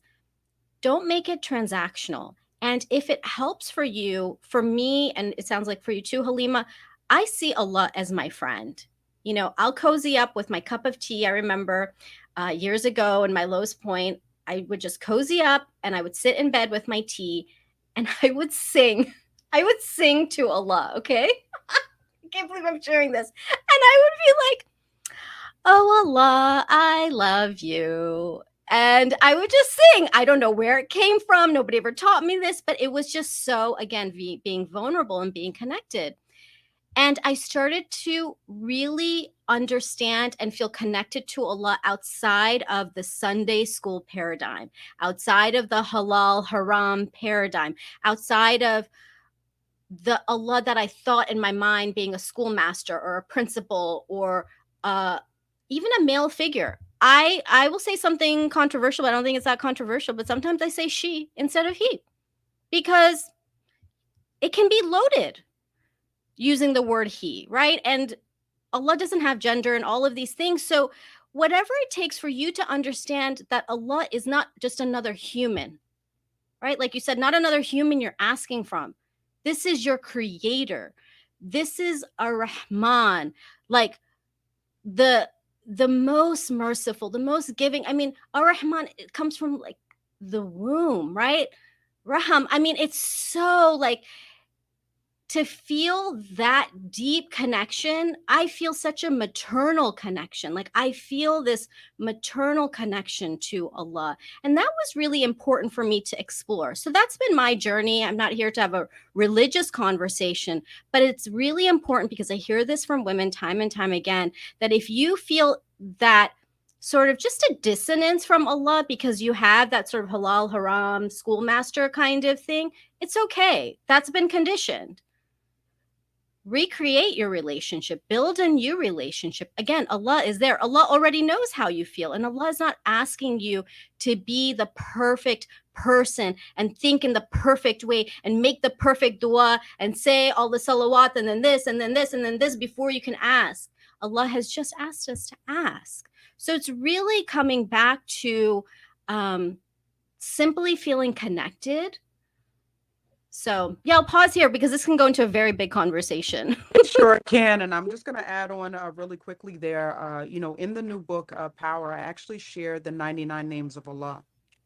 don't make it transactional. And if it helps for you, for me, and it sounds like for you too, Halima, I see Allah as my friend. I'll cozy up with my cup of tea. I remember years ago in my lowest point, I would just cozy up and I would sit in bed with my tea and I would sing. I would sing to Allah, okay? I can't believe I'm sharing this. And I would be like, oh, Allah, I love you. And I would just sing. I don't know where it came from. Nobody ever taught me this, but it was just so, again, being vulnerable and being connected. And I started to really understand and feel connected to Allah outside of the Sunday school paradigm, outside of the halal haram paradigm, outside of the Allah that I thought in my mind being a schoolmaster or a principal or uh, even a male figure. I will say something controversial. I don't think it's that controversial, but sometimes I say she instead of he because it can be loaded using the word he, right? And Allah doesn't have gender and all of these things. So whatever it takes for you to understand that Allah is not just another human, right? Like you said, not another human you're asking from. This is your creator. This is a Rahman, like the the most merciful, the most giving. I mean, a Rahman, it comes from like the womb, right? Raham. I mean, it's so like to feel that deep connection, I feel such a maternal connection. Like I feel this maternal connection to Allah. And that was really important for me to explore. So that's been my journey. I'm not here to have a religious conversation, but it's really important because I hear this from women time and time again that if you feel that sort of just a dissonance from Allah because you have that sort of halal haram schoolmaster kind of thing, it's okay. That's been conditioned. Recreate your relationship, build a new relationship. Again, Allah is there. Allah already knows how you feel, and Allah is not asking you to be the perfect person and think in the perfect way and make the perfect dua and say all the salawat and then this and then this and then this before you can ask. Allah has just asked us to ask. So it's really coming back to simply feeling connected. So, yeah, I'll pause here because this can go into a very big conversation. It sure can. And I'm just going to add on really quickly there. In the new book, Power, I actually shared the 99 names of Allah.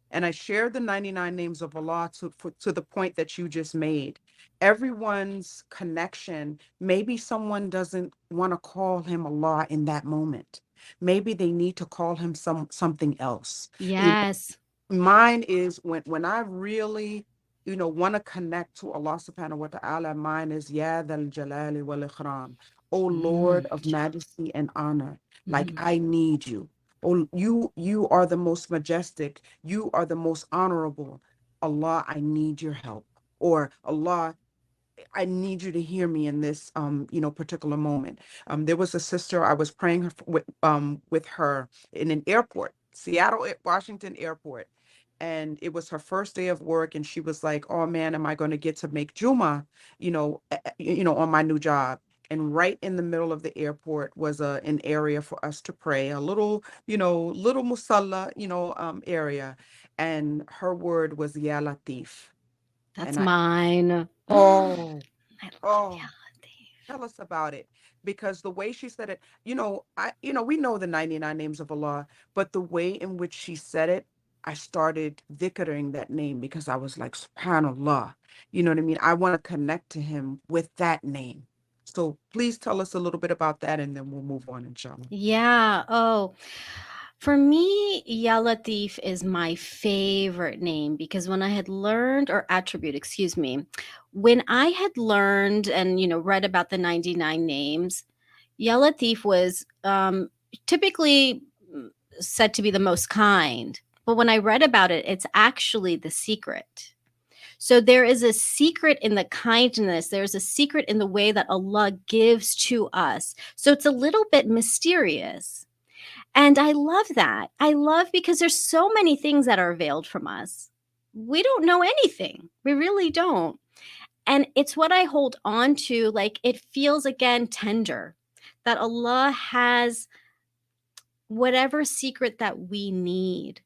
And I shared the 99 names of Allah to the point that you just made. Everyone's connection, maybe someone doesn't want to call him Allah in that moment. Maybe they need to call him something else. Yes. Mine is when I really want to connect to Allah subhanahu wa ta'ala. Mine is Ya Dhal Jalali wal Ikram, O Lord of majesty and honor. Like, Mhm. I need you. Oh, you are the most majestic, you are the most honorable. Allah, I need your help. Or Allah, I need you to hear me in this particular moment. There was a sister I was praying with her in an airport, Seattle Washington airport, and it was her first day of work, and she was like, "Oh man, am I going to get to make Juma, on my new job?" And right in the middle of the airport was an area for us to pray, a little musalla, area, and her word was Ya Latif, That's and I mine. oh I love oh reality. tell us about it, because the way she said it, we know the 99 names of Allah, but the way in which she said it, I started dhikkering that name because I was like, subhanallah. You know what I mean? I want to connect to him with that name. So please tell us a little bit about that and then we'll move on, inshallah. Yeah. Oh, for me, Ya Latif is my favorite name because when I had learned, or attribute, excuse me, when I had learned and, read about the 99 names, Ya Latif was typically said to be the most kind. But when I read about it, it's actually the secret. So there is a secret in the kindness. There's a secret in the way that Allah gives to us. So it's a little bit mysterious. And I love that. I love because there's so many things that are veiled from us. We don't know anything. We really don't. And it's what I hold on to. Like it feels again tender that Allah has whatever secret that we need,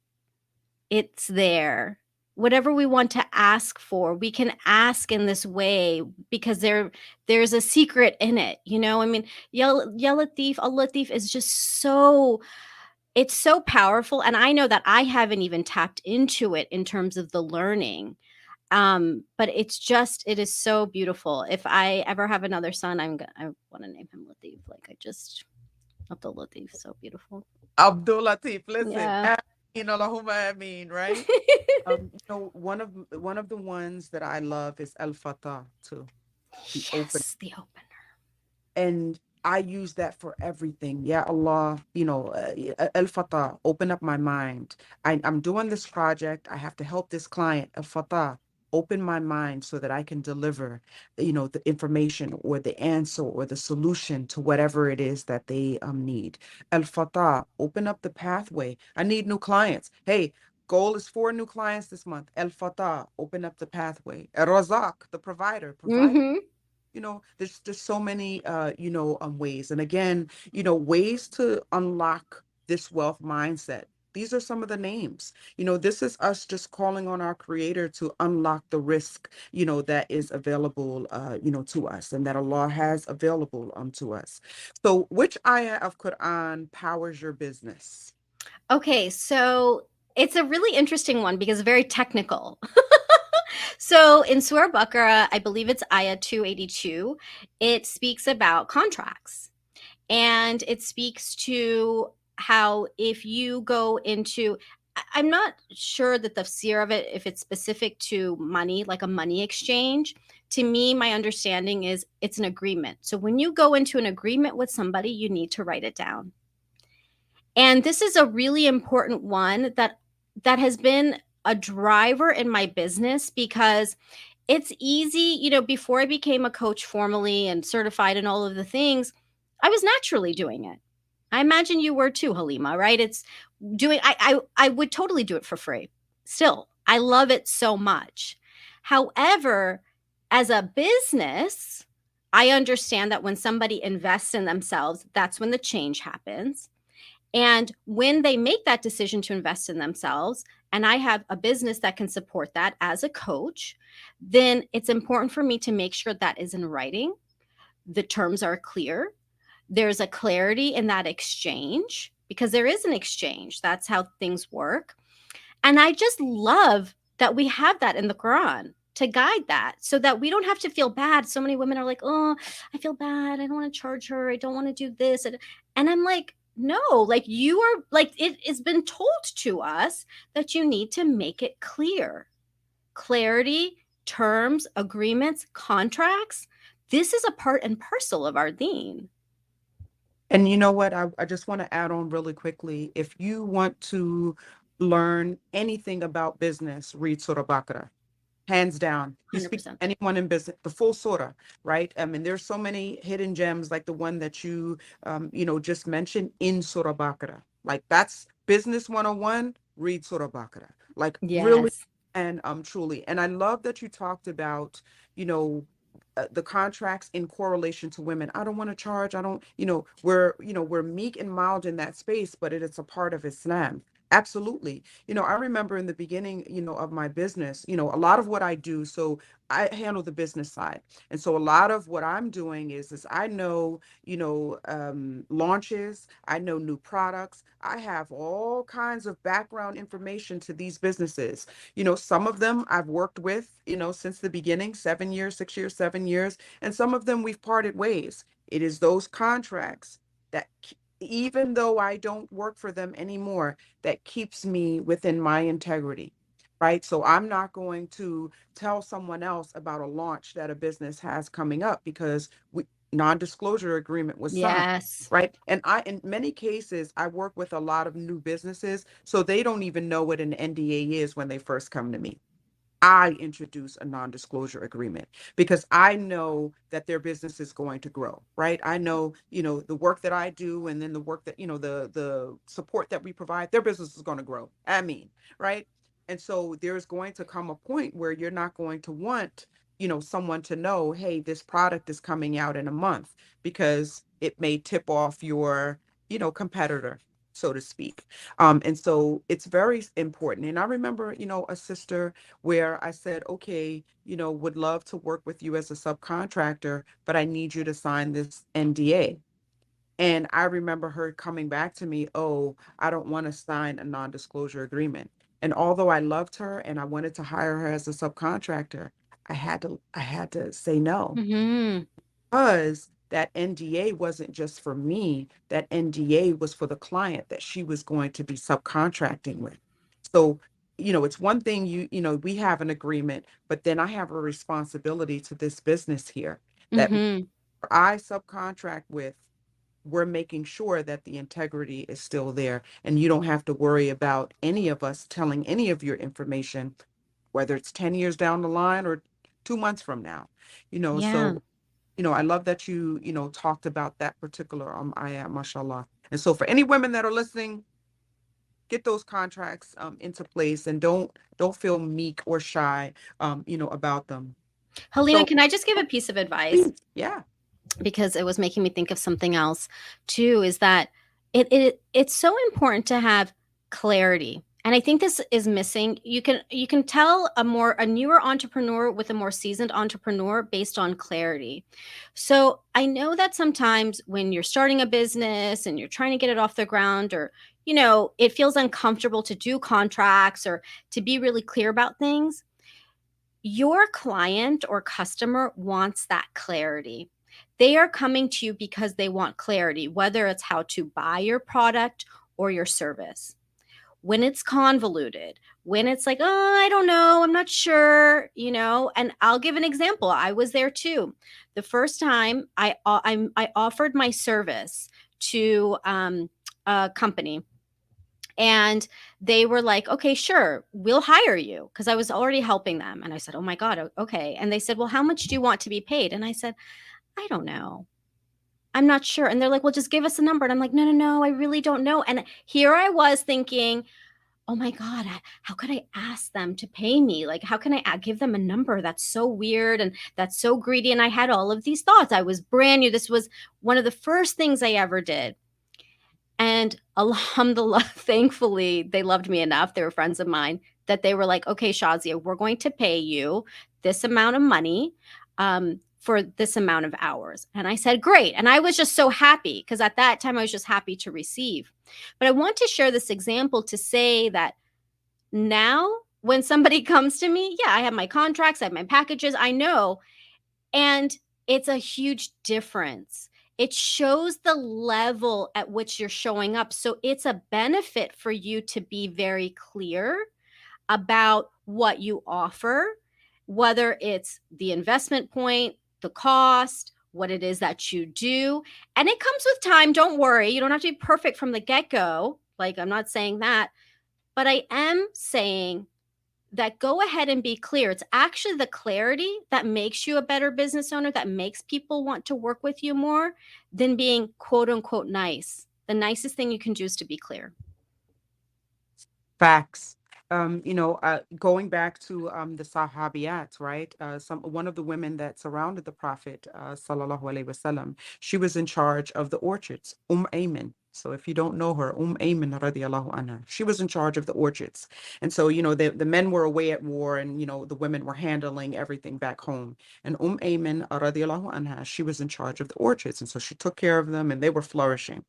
it's there. Whatever we want to ask for, we can ask in this way because there's a secret in it. I mean, Ya Latif, Al Latif is just it's so powerful. And I know that I haven't even tapped into it in terms of the learning. But it is so beautiful. If I ever have another son, I want to name him Latif. Like I just Abdul Latif, so beautiful. Abdul Latif, listen, Yeah. Allahumma ameen, right? One of the ones that I love is Al Fatah too, the open. Yes, the opener. And I use that for everything. Yeah, Allah, Al Fatah, open up my mind. I'm doing this project. I have to help this client. Al Fatah, open my mind so that I can deliver, the information or the answer or the solution to whatever it is that they need. Al Fatah, open up the pathway. I need new clients. Hey, goal is 4 new clients this month. Al Fatah, open up the pathway. Al Razak, the provider, provide. Mm-hmm. There's so many ways, and again, ways to unlock this wealth mindset. These are some of the names. This is us just calling on our creator to unlock the risk, that is available, to us, and that Allah has available to us. So which ayah of Quran powers your business? Okay, so it's a really interesting one because very technical. So in Surah Baqarah, I believe it's Ayah 282, it speaks about contracts. And it speaks to how if you go into, I'm not sure that the seer of it, if it's specific to money, like a money exchange. To me, my understanding is it's an agreement. So when you go into an agreement with somebody, you need to write it down. And this is a really important one that has been a driver in my business because it's easy, before I became a coach formally and certified and all of the things, I was naturally doing it. I imagine you were too, Halima, right? It's doing I would totally do it for free. Still, I love it so much. However, as a business, I understand that when somebody invests in themselves, that's when the change happens. And when they make that decision to invest in themselves, and I have a business that can support that as a coach, then it's important for me to make sure that is in writing. The terms are clear. There's a clarity in that exchange because there is an exchange. That's how things work. And I just love that we have that in the Quran to guide that so that we don't have to feel bad. So many women are like, oh, I feel bad. I don't want to charge her. I don't want to do this. And I'm like, no, like you are like, it has been told to us that you need to make it clear. Clarity, terms, agreements, contracts. This is a part and parcel of our deen. And you know what? I just want to add on really quickly. If you want to learn anything about business, read Surah Baqarah. Hands down. You speak to 100%. anyone in business, the full surah, right? I mean, there's so many hidden gems like the one that just mentioned in Surah Baqarah. Like that's business 101, read Surah Baqarah. Like really Yes. and truly. And I love that you talked about, you know, the contracts in correlation to women. I don't want to charge. I don't, we're meek and mild in that space, but it is a part of Islam. Absolutely. I remember in the beginning, of my business, a lot of what I do, so I handle the business side. And so a lot of what I'm doing is I know, launches, I know new products. I have all kinds of background information to these businesses. Some of them I've worked with, since the beginning, 7 years, 6 years, 7 years, and some of them we've parted ways. It is those contracts that even though I don't work for them anymore, that keeps me within my integrity, right? So I'm not going to tell someone else about a launch that a business has coming up because non-disclosure agreement was signed, Yes. right? And in many cases, I work with a lot of new businesses, so they don't even know what an NDA is when they first come to me. I introduce a non-disclosure agreement because I know that their business is going to grow, right? I know, the work that I do and then the work that, the support that we provide, their business is going to grow. I mean, right? And so there's going to come a point where you're not going to want, someone to know, hey, this product is coming out in a month because it may tip off your, competitor, so to speak. And so it's very important. And I remember, a sister where I said, okay, would love to work with you as a subcontractor, but I need you to sign this NDA. And I remember her coming back to me, oh, I don't want to sign a non-disclosure agreement. And although I loved her and I wanted to hire her as a subcontractor, I had to say no Hmm. because that NDA wasn't just for me. That NDA was for the client that she was going to be subcontracting with. So, it's one thing we have an agreement, but then I have a responsibility to this business here that Hmm. I subcontract with. We're making sure that the integrity is still there. And you don't have to worry about any of us telling any of your information, whether it's 10 years down the line or 2 months from now. Yeah. So I love that you talked about that particular ayat, mashallah. And so for any women that are listening, get those contracts into place and don't feel meek or shy about them. Halima, So can I just give a piece of advice? please, yeah. Because it was making me think of something else too, is that it's so important to have clarity. And I think this is missing. You can tell a newer entrepreneur with a more seasoned entrepreneur based on clarity. So I know that sometimes when you're starting a business and you're trying to get it off the ground, or it feels uncomfortable to do contracts or to be really clear about things. Your client or customer wants that clarity. They are coming to you because they want clarity, whether it's how to buy your product or your service. When it's convoluted, when it's like, oh, I don't know, I'm not sure, and I'll give an example. I was there too. The first time I offered my service to a company, and they were like, okay, sure, we'll hire you, because I was already helping them. And I said, oh my God, okay. And they said, well, how much do you want to be paid? And I said, I don't know. I'm not sure. And they're like, well, just give us a number. And I'm like, no, no, no, I really don't know. And here I was thinking, oh my God, how could I ask them to pay me? Like, how can I give them a number? That's so weird and that's so greedy. And I had all of these thoughts. I was brand new. This was one of the first things I ever did. And alhamdulillah, thankfully, they loved me enough. They were friends of mine that they were like, okay, Shazia, we're going to pay you this amount of money for this amount of hours. And I said, great. And I was just so happy, because at that time I was just happy to receive. But I want to share this example to say that now when somebody comes to me, yeah, I have my contracts, I have my packages, I know. And it's a huge difference. It shows the level at which you're showing up. So it's a benefit for you to be very clear about what you offer, whether it's the investment point, the cost, what it is that you do. And it comes with time. Don't worry. You don't have to be perfect from the get go. Like, I'm not saying that. But I am saying that go ahead and be clear. It's actually the clarity that makes you a better business owner, that makes people want to work with you more than being quote unquote nice. The nicest thing you can do is to be clear. Facts. Going back to the Sahabiyat, right? One of the women that surrounded the Prophet, sallallahu alaihi wasallam, she was in charge of the orchards, Ayman. So if you don't know her, Ayman radiallahu anha, she was in charge of the orchards. And so, the men were away at war, and, the women were handling everything back home. And Ayman radiallahu anha, she was in charge of the orchards. And so she took care of them, and they were flourishing.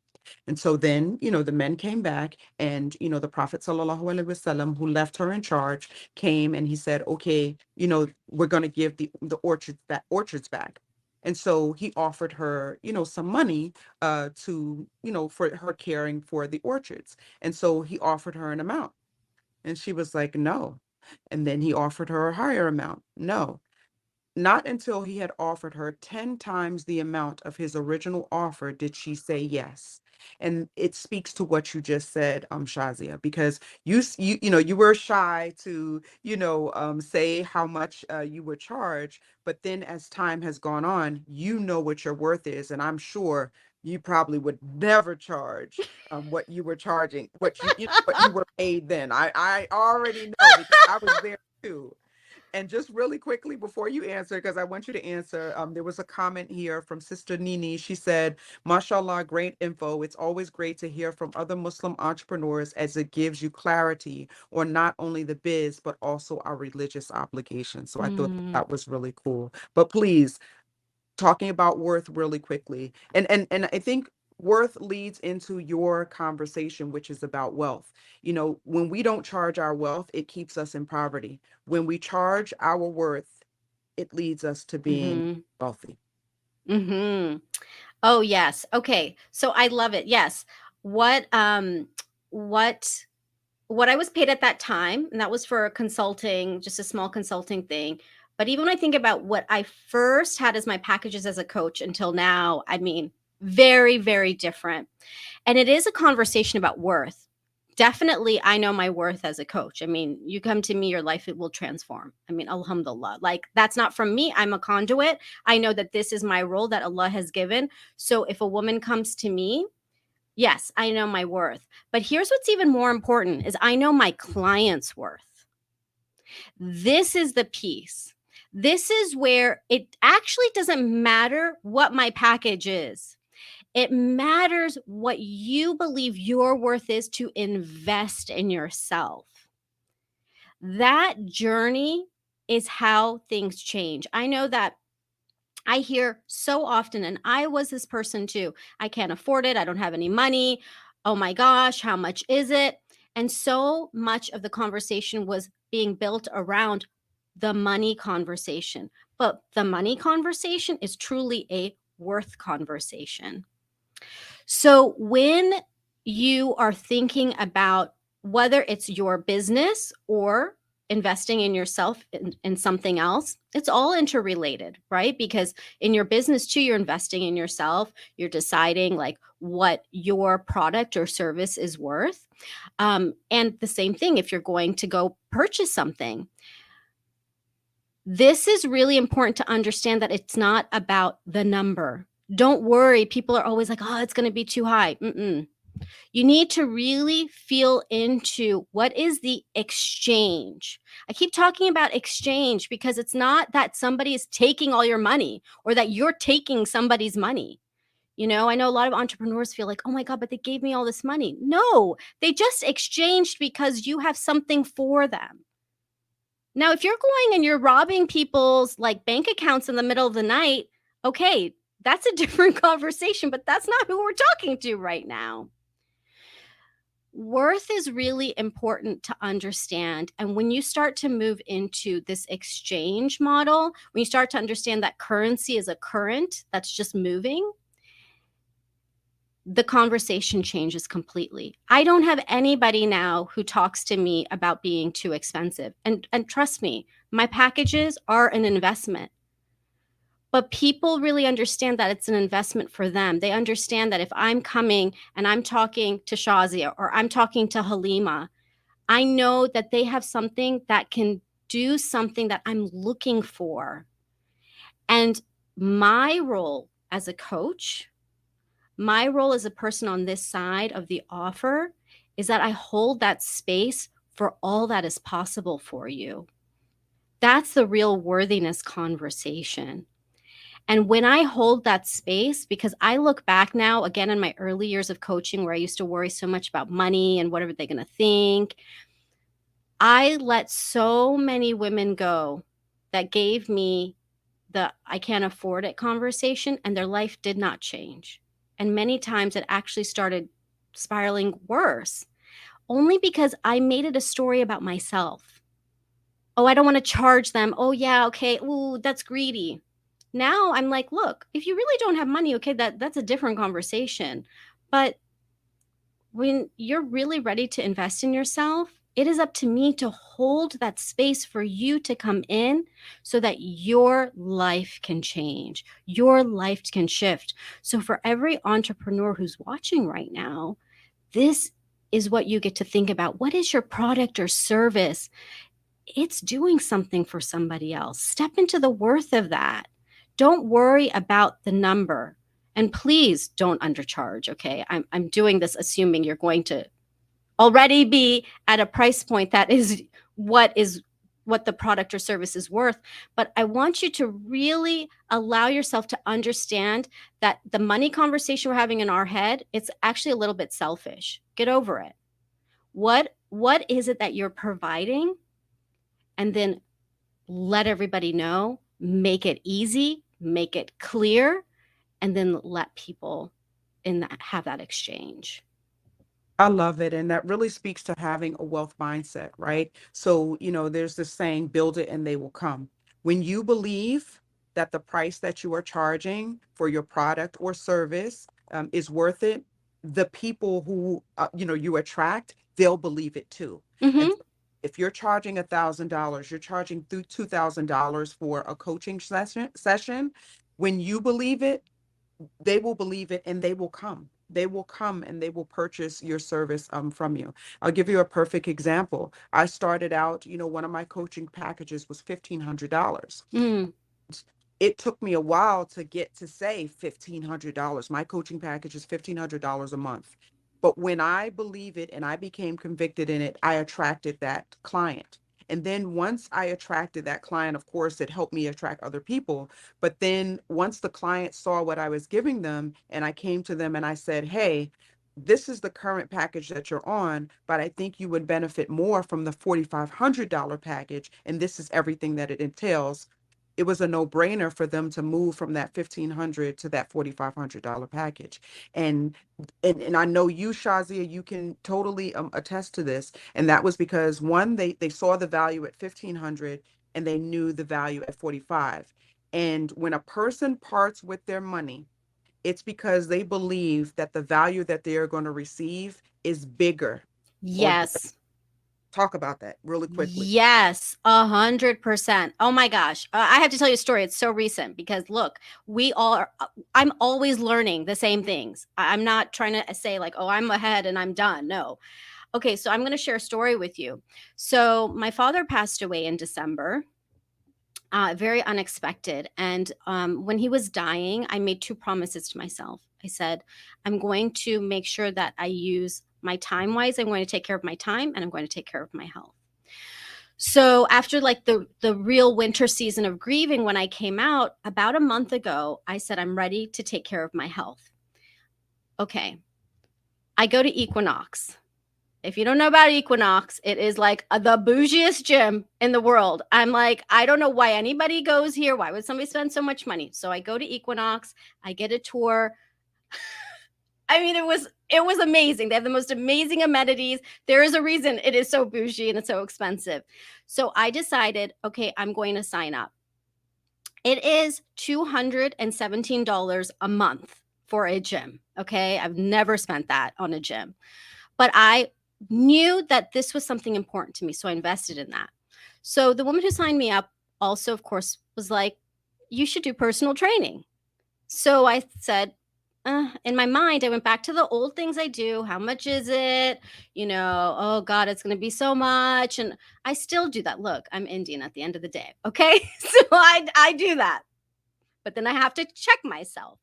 And so then, the men came back, and, the Prophet sallallahu alaihi wasallam, who left her in charge, came and he said, okay, we're going to give the orchards back. And so he offered her, some money for her caring for the orchards. And so he offered her an amount, and she was like, no. And then he offered her a higher amount. No. Not until he had offered her 10 times the amount of his original offer did she say yes. And it speaks to what you just said, Shazia, because you were shy to, say how much you would charge, but then as time has gone on, you know what your worth is, and I'm sure you probably would never charge what you were charging, what you were paid then. I already know, because I was there too. And just really quickly before you answer, because I want you to answer, there was a comment here from Sister Nini. She said, "Mashallah, great info. It's always great to hear from other Muslim entrepreneurs, as it gives you clarity on not only the biz, but also our religious obligations." So I thought that was really cool. But please, talking about worth really quickly. And I think worth leads into your conversation, which is about wealth. When we don't charge our wealth, it keeps us in poverty. When we charge our worth, it leads us to being Mm-hmm. wealthy. Mm-hmm. Oh, yes. Okay. So I love it. Yes. What what what I was paid at that time, and that was for consulting, just a small consulting thing. But even when I think about what I first had as my packages as a coach until now, I mean, very, very different. And it is a conversation about worth. Definitely, I know my worth as a coach. I mean, you come to me, your life, it will transform. I mean, alhamdulillah. Like, that's not from me. I'm a conduit. I know that this is my role that Allah has given. So if a woman comes to me, yes, I know my worth. But here's what's even more important is I know my client's worth. This is the piece. This is where it actually doesn't matter what my package is. It matters what you believe your worth is to invest in yourself. That journey is how things change. I know that I hear so often, and I was this person too. I can't afford it. I don't have any money. Oh my gosh, how much is it? And so much of the conversation was being built around the money conversation. But the money conversation is truly a worth conversation. So when you are thinking about whether it's your business or investing in yourself in something else, it's all interrelated, right? Because in your business too, you're investing in yourself, you're deciding like what your product or service is worth. And the same thing if you're going to go purchase something. This is really important to understand that it's not about the number. Don't worry. People are always like, oh, it's going to be too high. Mm-mm. You need to really feel into what is the exchange. I keep talking about exchange because it's not that somebody is taking all your money or that you're taking somebody's money. You know, I know a lot of entrepreneurs feel like, oh my God, but they gave me all this money. No, they just exchanged because you have something for them. Now, if you're going and you're robbing people's like bank accounts in the middle of the night, okay, that's a different conversation, but that's not who we're talking to right now. Worth is really important to understand. And when you start to move into this exchange model, when you start to understand that currency is a current that's just moving, the conversation changes completely. I don't have anybody now who talks to me about being too expensive. And trust me, my packages are an investment. But people really understand that it's an investment for them. They understand that if I'm coming and I'm talking to Shazia or I'm talking to Halima, I know that they have something that can do something that I'm looking for. And my role as a coach, my role as a person on this side of the offer is that I hold that space for all that is possible for you. That's the real worthiness conversation. And when I hold that space, because I look back now, again, in my early years of coaching, where I used to worry so much about money and what are they going to think, I let so many women go that gave me the I can't afford it conversation, and their life did not change. And many times it actually started spiraling worse, only because I made it a story about myself. Oh, I don't want to charge them. Oh, yeah, okay. Ooh, that's greedy. Now I'm like, look, if you really don't have money, okay, that's a different conversation. But when you're really ready to invest in yourself, it is up to me to hold that space for you to come in so that your life can change, your life can shift. So, for every entrepreneur who's watching right now, this is what you get to think about. What is your product or service? It's doing something for somebody else. Step into the worth of that. Don't worry about the number. And please don't undercharge, okay? I'm doing this assuming you're going to already be at a price point that is what the product or service is worth. But I want you to really allow yourself to understand that the money conversation we're having in our head, it's actually a little bit selfish. Get over it. What is it that you're providing? And then let everybody know, make it easy, make it clear, and then let people have that exchange. I love it. And that really speaks to having a wealth mindset, right? So, there's this saying, build it and they will come. When you believe that the price that you are charging for your product or service is worth it, the people who, you attract, they'll believe it too. And Mm-hmm. so if you're charging $1,000, you're charging through $2,000 for a coaching session. When you believe it, they will believe it and they will come. They will come and they will purchase your service from you. I'll give you a perfect example. I started out, one of my coaching packages was $1,500. Mm. It took me a while to get to say $1,500. My coaching package is $1,500 a month. But when I believe it and I became convicted in it, I attracted that client. And then once I attracted that client, of course, it helped me attract other people. But then once the client saw what I was giving them, and I came to them and I said, hey, this is the current package that you're on, but I think you would benefit more from the $4,500 package. And this is everything that it entails. It was a no-brainer for them to move from that 1,500 to that $4,500 package. And and I know you, Shazia, you can totally attest to this. And that was because one, they saw the value at 1,500. and they knew the value at 45. And when a person parts with their money, it's because they believe that the value that they are going to receive is bigger or greater. Yes. Talk about that really quickly. Yes, 100%. Oh my gosh. I have to tell you a story. It's so recent because look, we all are, I'm always learning the same things. I'm not trying to say like, oh, I'm ahead and I'm done. No. Okay, so I'm going to share a story with you. So my father passed away in December, very unexpected. And when he was dying, I made two promises to myself. I said, I'm going to make sure that I use my time wise. I'm going to take care of my time and I'm going to take care of my health. So after like the real winter season of grieving, when I came out about a month ago, I said, I'm ready to take care of my health. Okay. I go to Equinox. If you don't know about Equinox, it is like the bougiest gym in the world. I'm like, I don't know why anybody goes here. Why would somebody spend so much money? So I go to Equinox, I get a tour. I mean, it was amazing. They have the most amazing amenities. There is a reason it is so bougie and it's so expensive. So I decided, okay, I'm going to sign up. It is $217 a month for a gym. Okay. I've never spent that on a gym, but I knew that this was something important to me. So I invested in that. So the woman who signed me up also, of course, was like, you should do personal training. So I said, in my mind, I went back to the old things I do. How much is it? Oh God, it's going to be so much. And I still do that. Look, I'm Indian at the end of the day. Okay. So I do that. But then I have to check myself.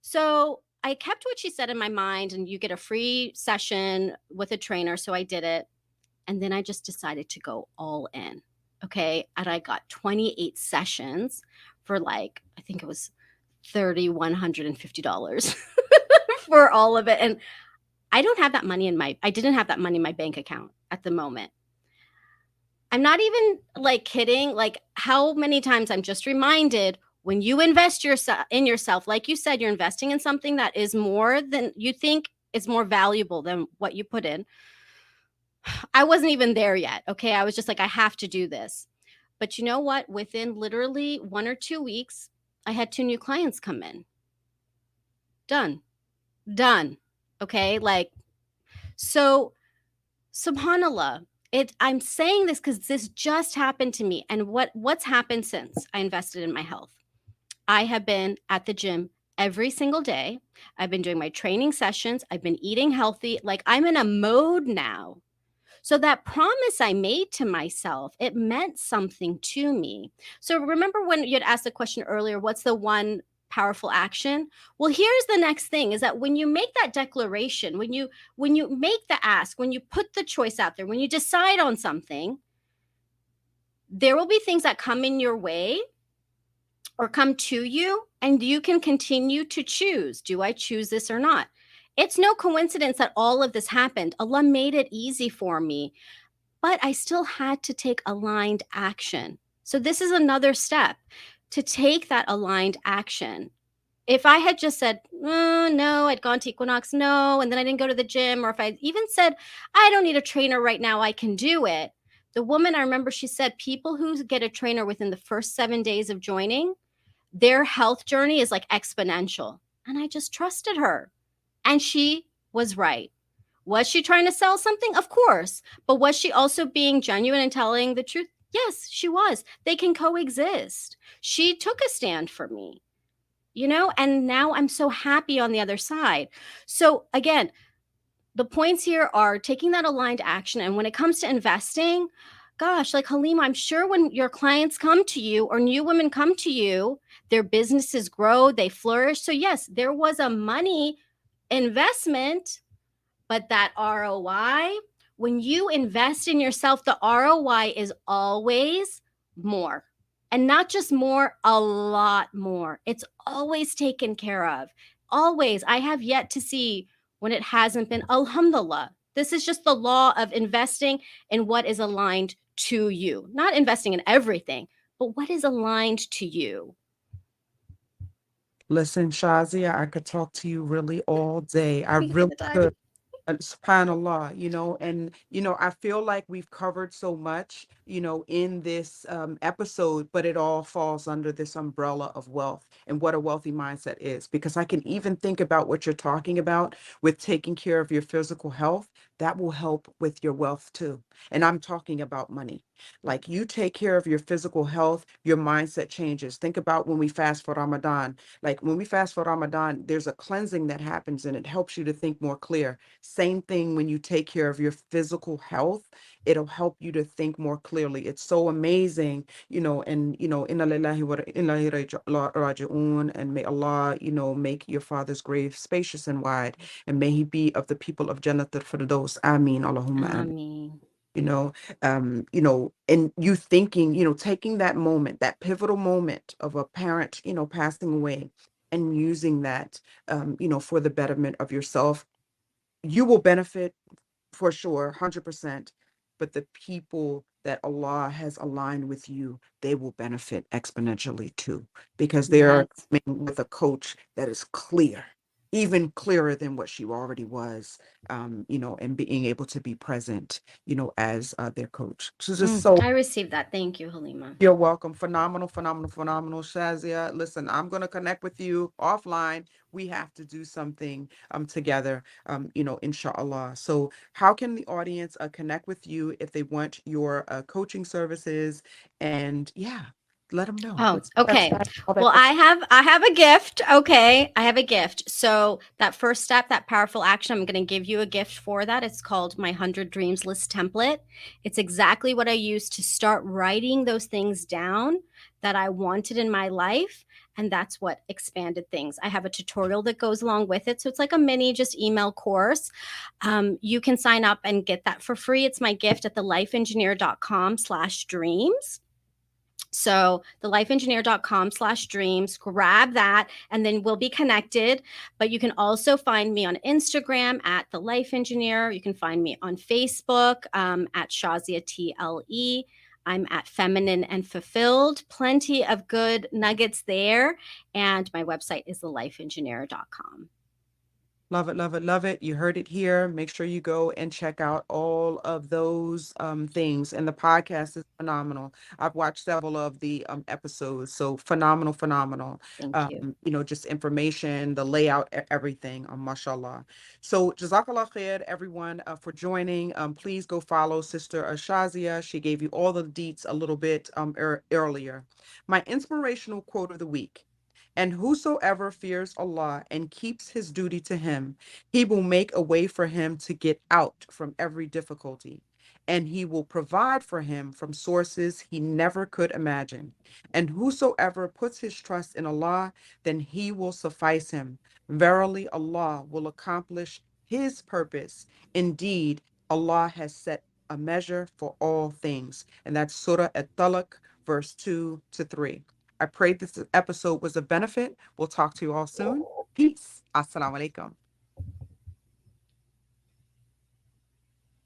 So I kept what she said in my mind, and you get a free session with a trainer. So I did it. And then I just decided to go all in. Okay. And I got 28 sessions for like, I think it was $3,150 for all of it. And I didn't have that money in my bank account at the moment. I'm not even like kidding. Like how many times I'm just reminded when you invest in yourself, like you said, you're investing in something that is more than you think is more valuable than what you put in. I wasn't even there yet. Okay. I was just like, I have to do this. But you know what? Within literally 1 or 2 weeks, I had 2 new clients come in. Done. Done. Okay. Like, so subhanallah, I'm saying this because this just happened to me. And what's happened since I invested in my health? I have been at the gym every single day. I've been doing my training sessions. I've been eating healthy. Like I'm in a mode now. So that promise I made to myself, it meant something to me. So remember when you had asked the question earlier, what's the one powerful action? Well, here's the next thing is that when you make that declaration, when you make the ask, when you put the choice out there, when you decide on something, there will be things that come in your way or come to you, and you can continue to choose. Do I choose this or not? It's no coincidence that all of this happened. Allah made it easy for me, but I still had to take aligned action. So, this is another step to take that aligned action. If I had just said, no, I'd gone to Equinox, no, and then I didn't go to the gym, or if I even said, I don't need a trainer right now, I can do it. The woman, I remember she said, people who get a trainer within the first 7 days of joining, their health journey is like exponential. And I just trusted her. And she was right. Was she trying to sell something? Of course. But was she also being genuine and telling the truth? Yes, she was. They can coexist. She took a stand for me, and now I'm so happy on the other side. So again, the points here are taking that aligned action. And when it comes to investing, gosh, like Halima, I'm sure when your clients come to you or new women come to you, their businesses grow, they flourish. So yes, there was a money investment, but that ROI, when you invest in yourself, the ROI is always more. And not just more, a lot more. It's always taken care of. Always. I have yet to see when it hasn't been. Alhamdulillah. This is just the law of investing in what is aligned to you. Not investing in everything, but what is aligned to you. Listen, Shazia, I could talk to you really all day. I We have really the time. could. SubhanAllah, and I feel like we've covered so much, in this episode, but it all falls under this umbrella of wealth and what a wealthy mindset is. Because I can even think about what you're talking about with taking care of your physical health, that will help with your wealth too. And I'm talking about money. Like you take care of your physical health, your mindset changes. Think about when we fast for Ramadan. Like when we fast for Ramadan, there's a cleansing that happens and it helps you to think more clear. Same thing when you take care of your physical health, it'll help you to think more clearly. It's so amazing, and inna lillahi wa inna ilaihi raji'un, and may Allah, make your father's grave spacious and wide, and may he be of the people of Jannat al-Firdaus. Ameen. Allahumma ameen. Amen. You know, and you thinking, taking that moment, that pivotal moment of a parent, passing away and using that, for the betterment of yourself, you will benefit for sure, 100%. But the people that Allah has aligned with you, they will benefit exponentially too, because they are Yes. coming with a coach that is clear, even clearer than what she already was, and being able to be present, as their coach. So just so I received that. Thank you, Halima. you're welcome. Phenomenal, phenomenal, phenomenal, Shazia. Listen, I'm gonna connect with you offline. We have to do something together, inshallah. So how can the audience connect with you if they want your coaching services? And yeah, let them know. Oh, What's the okay. website? All that Well, good I have a gift. Okay. I have a gift. So that first step, that powerful action, I'm going to give you a gift for that. It's called my 100 Dreams List template. It's exactly what I used to start writing those things down that I wanted in my life. And that's what expanded things. I have a tutorial that goes along with it. So it's like a mini just email course. You can sign up and get that for free. It's my gift at thelifeengineer.com/dreams. So thelifeengineer.com/dreams, grab that and then we'll be connected. But you can also find me on Instagram at The Life Engineer. You can find me on Facebook at Shazia TLE. I'm at Feminine and Fulfilled. Plenty of good nuggets there. And my website is thelifeengineer.com. Love it, love it, love it. You heard it here. Make sure you go and check out all of those things. And the podcast is phenomenal. I've watched several of the episodes. So phenomenal, phenomenal. Thank you. Just information, the layout, everything. Mashallah. So Jazakallah khair, everyone, for joining. Please go follow Sister Shazia. She gave you all the deets a little bit earlier. My inspirational quote of the week. And whosoever fears Allah and keeps his duty to him, he will make a way for him to get out from every difficulty. And he will provide for him from sources he never could imagine. And whosoever puts his trust in Allah, then he will suffice him. Verily, Allah will accomplish his purpose. Indeed, Allah has set a measure for all things. And that's Surah At-Talaq, verse 2 to 3. I pray this episode was a benefit. We'll talk to you all soon. Peace. Assalamu alaikum.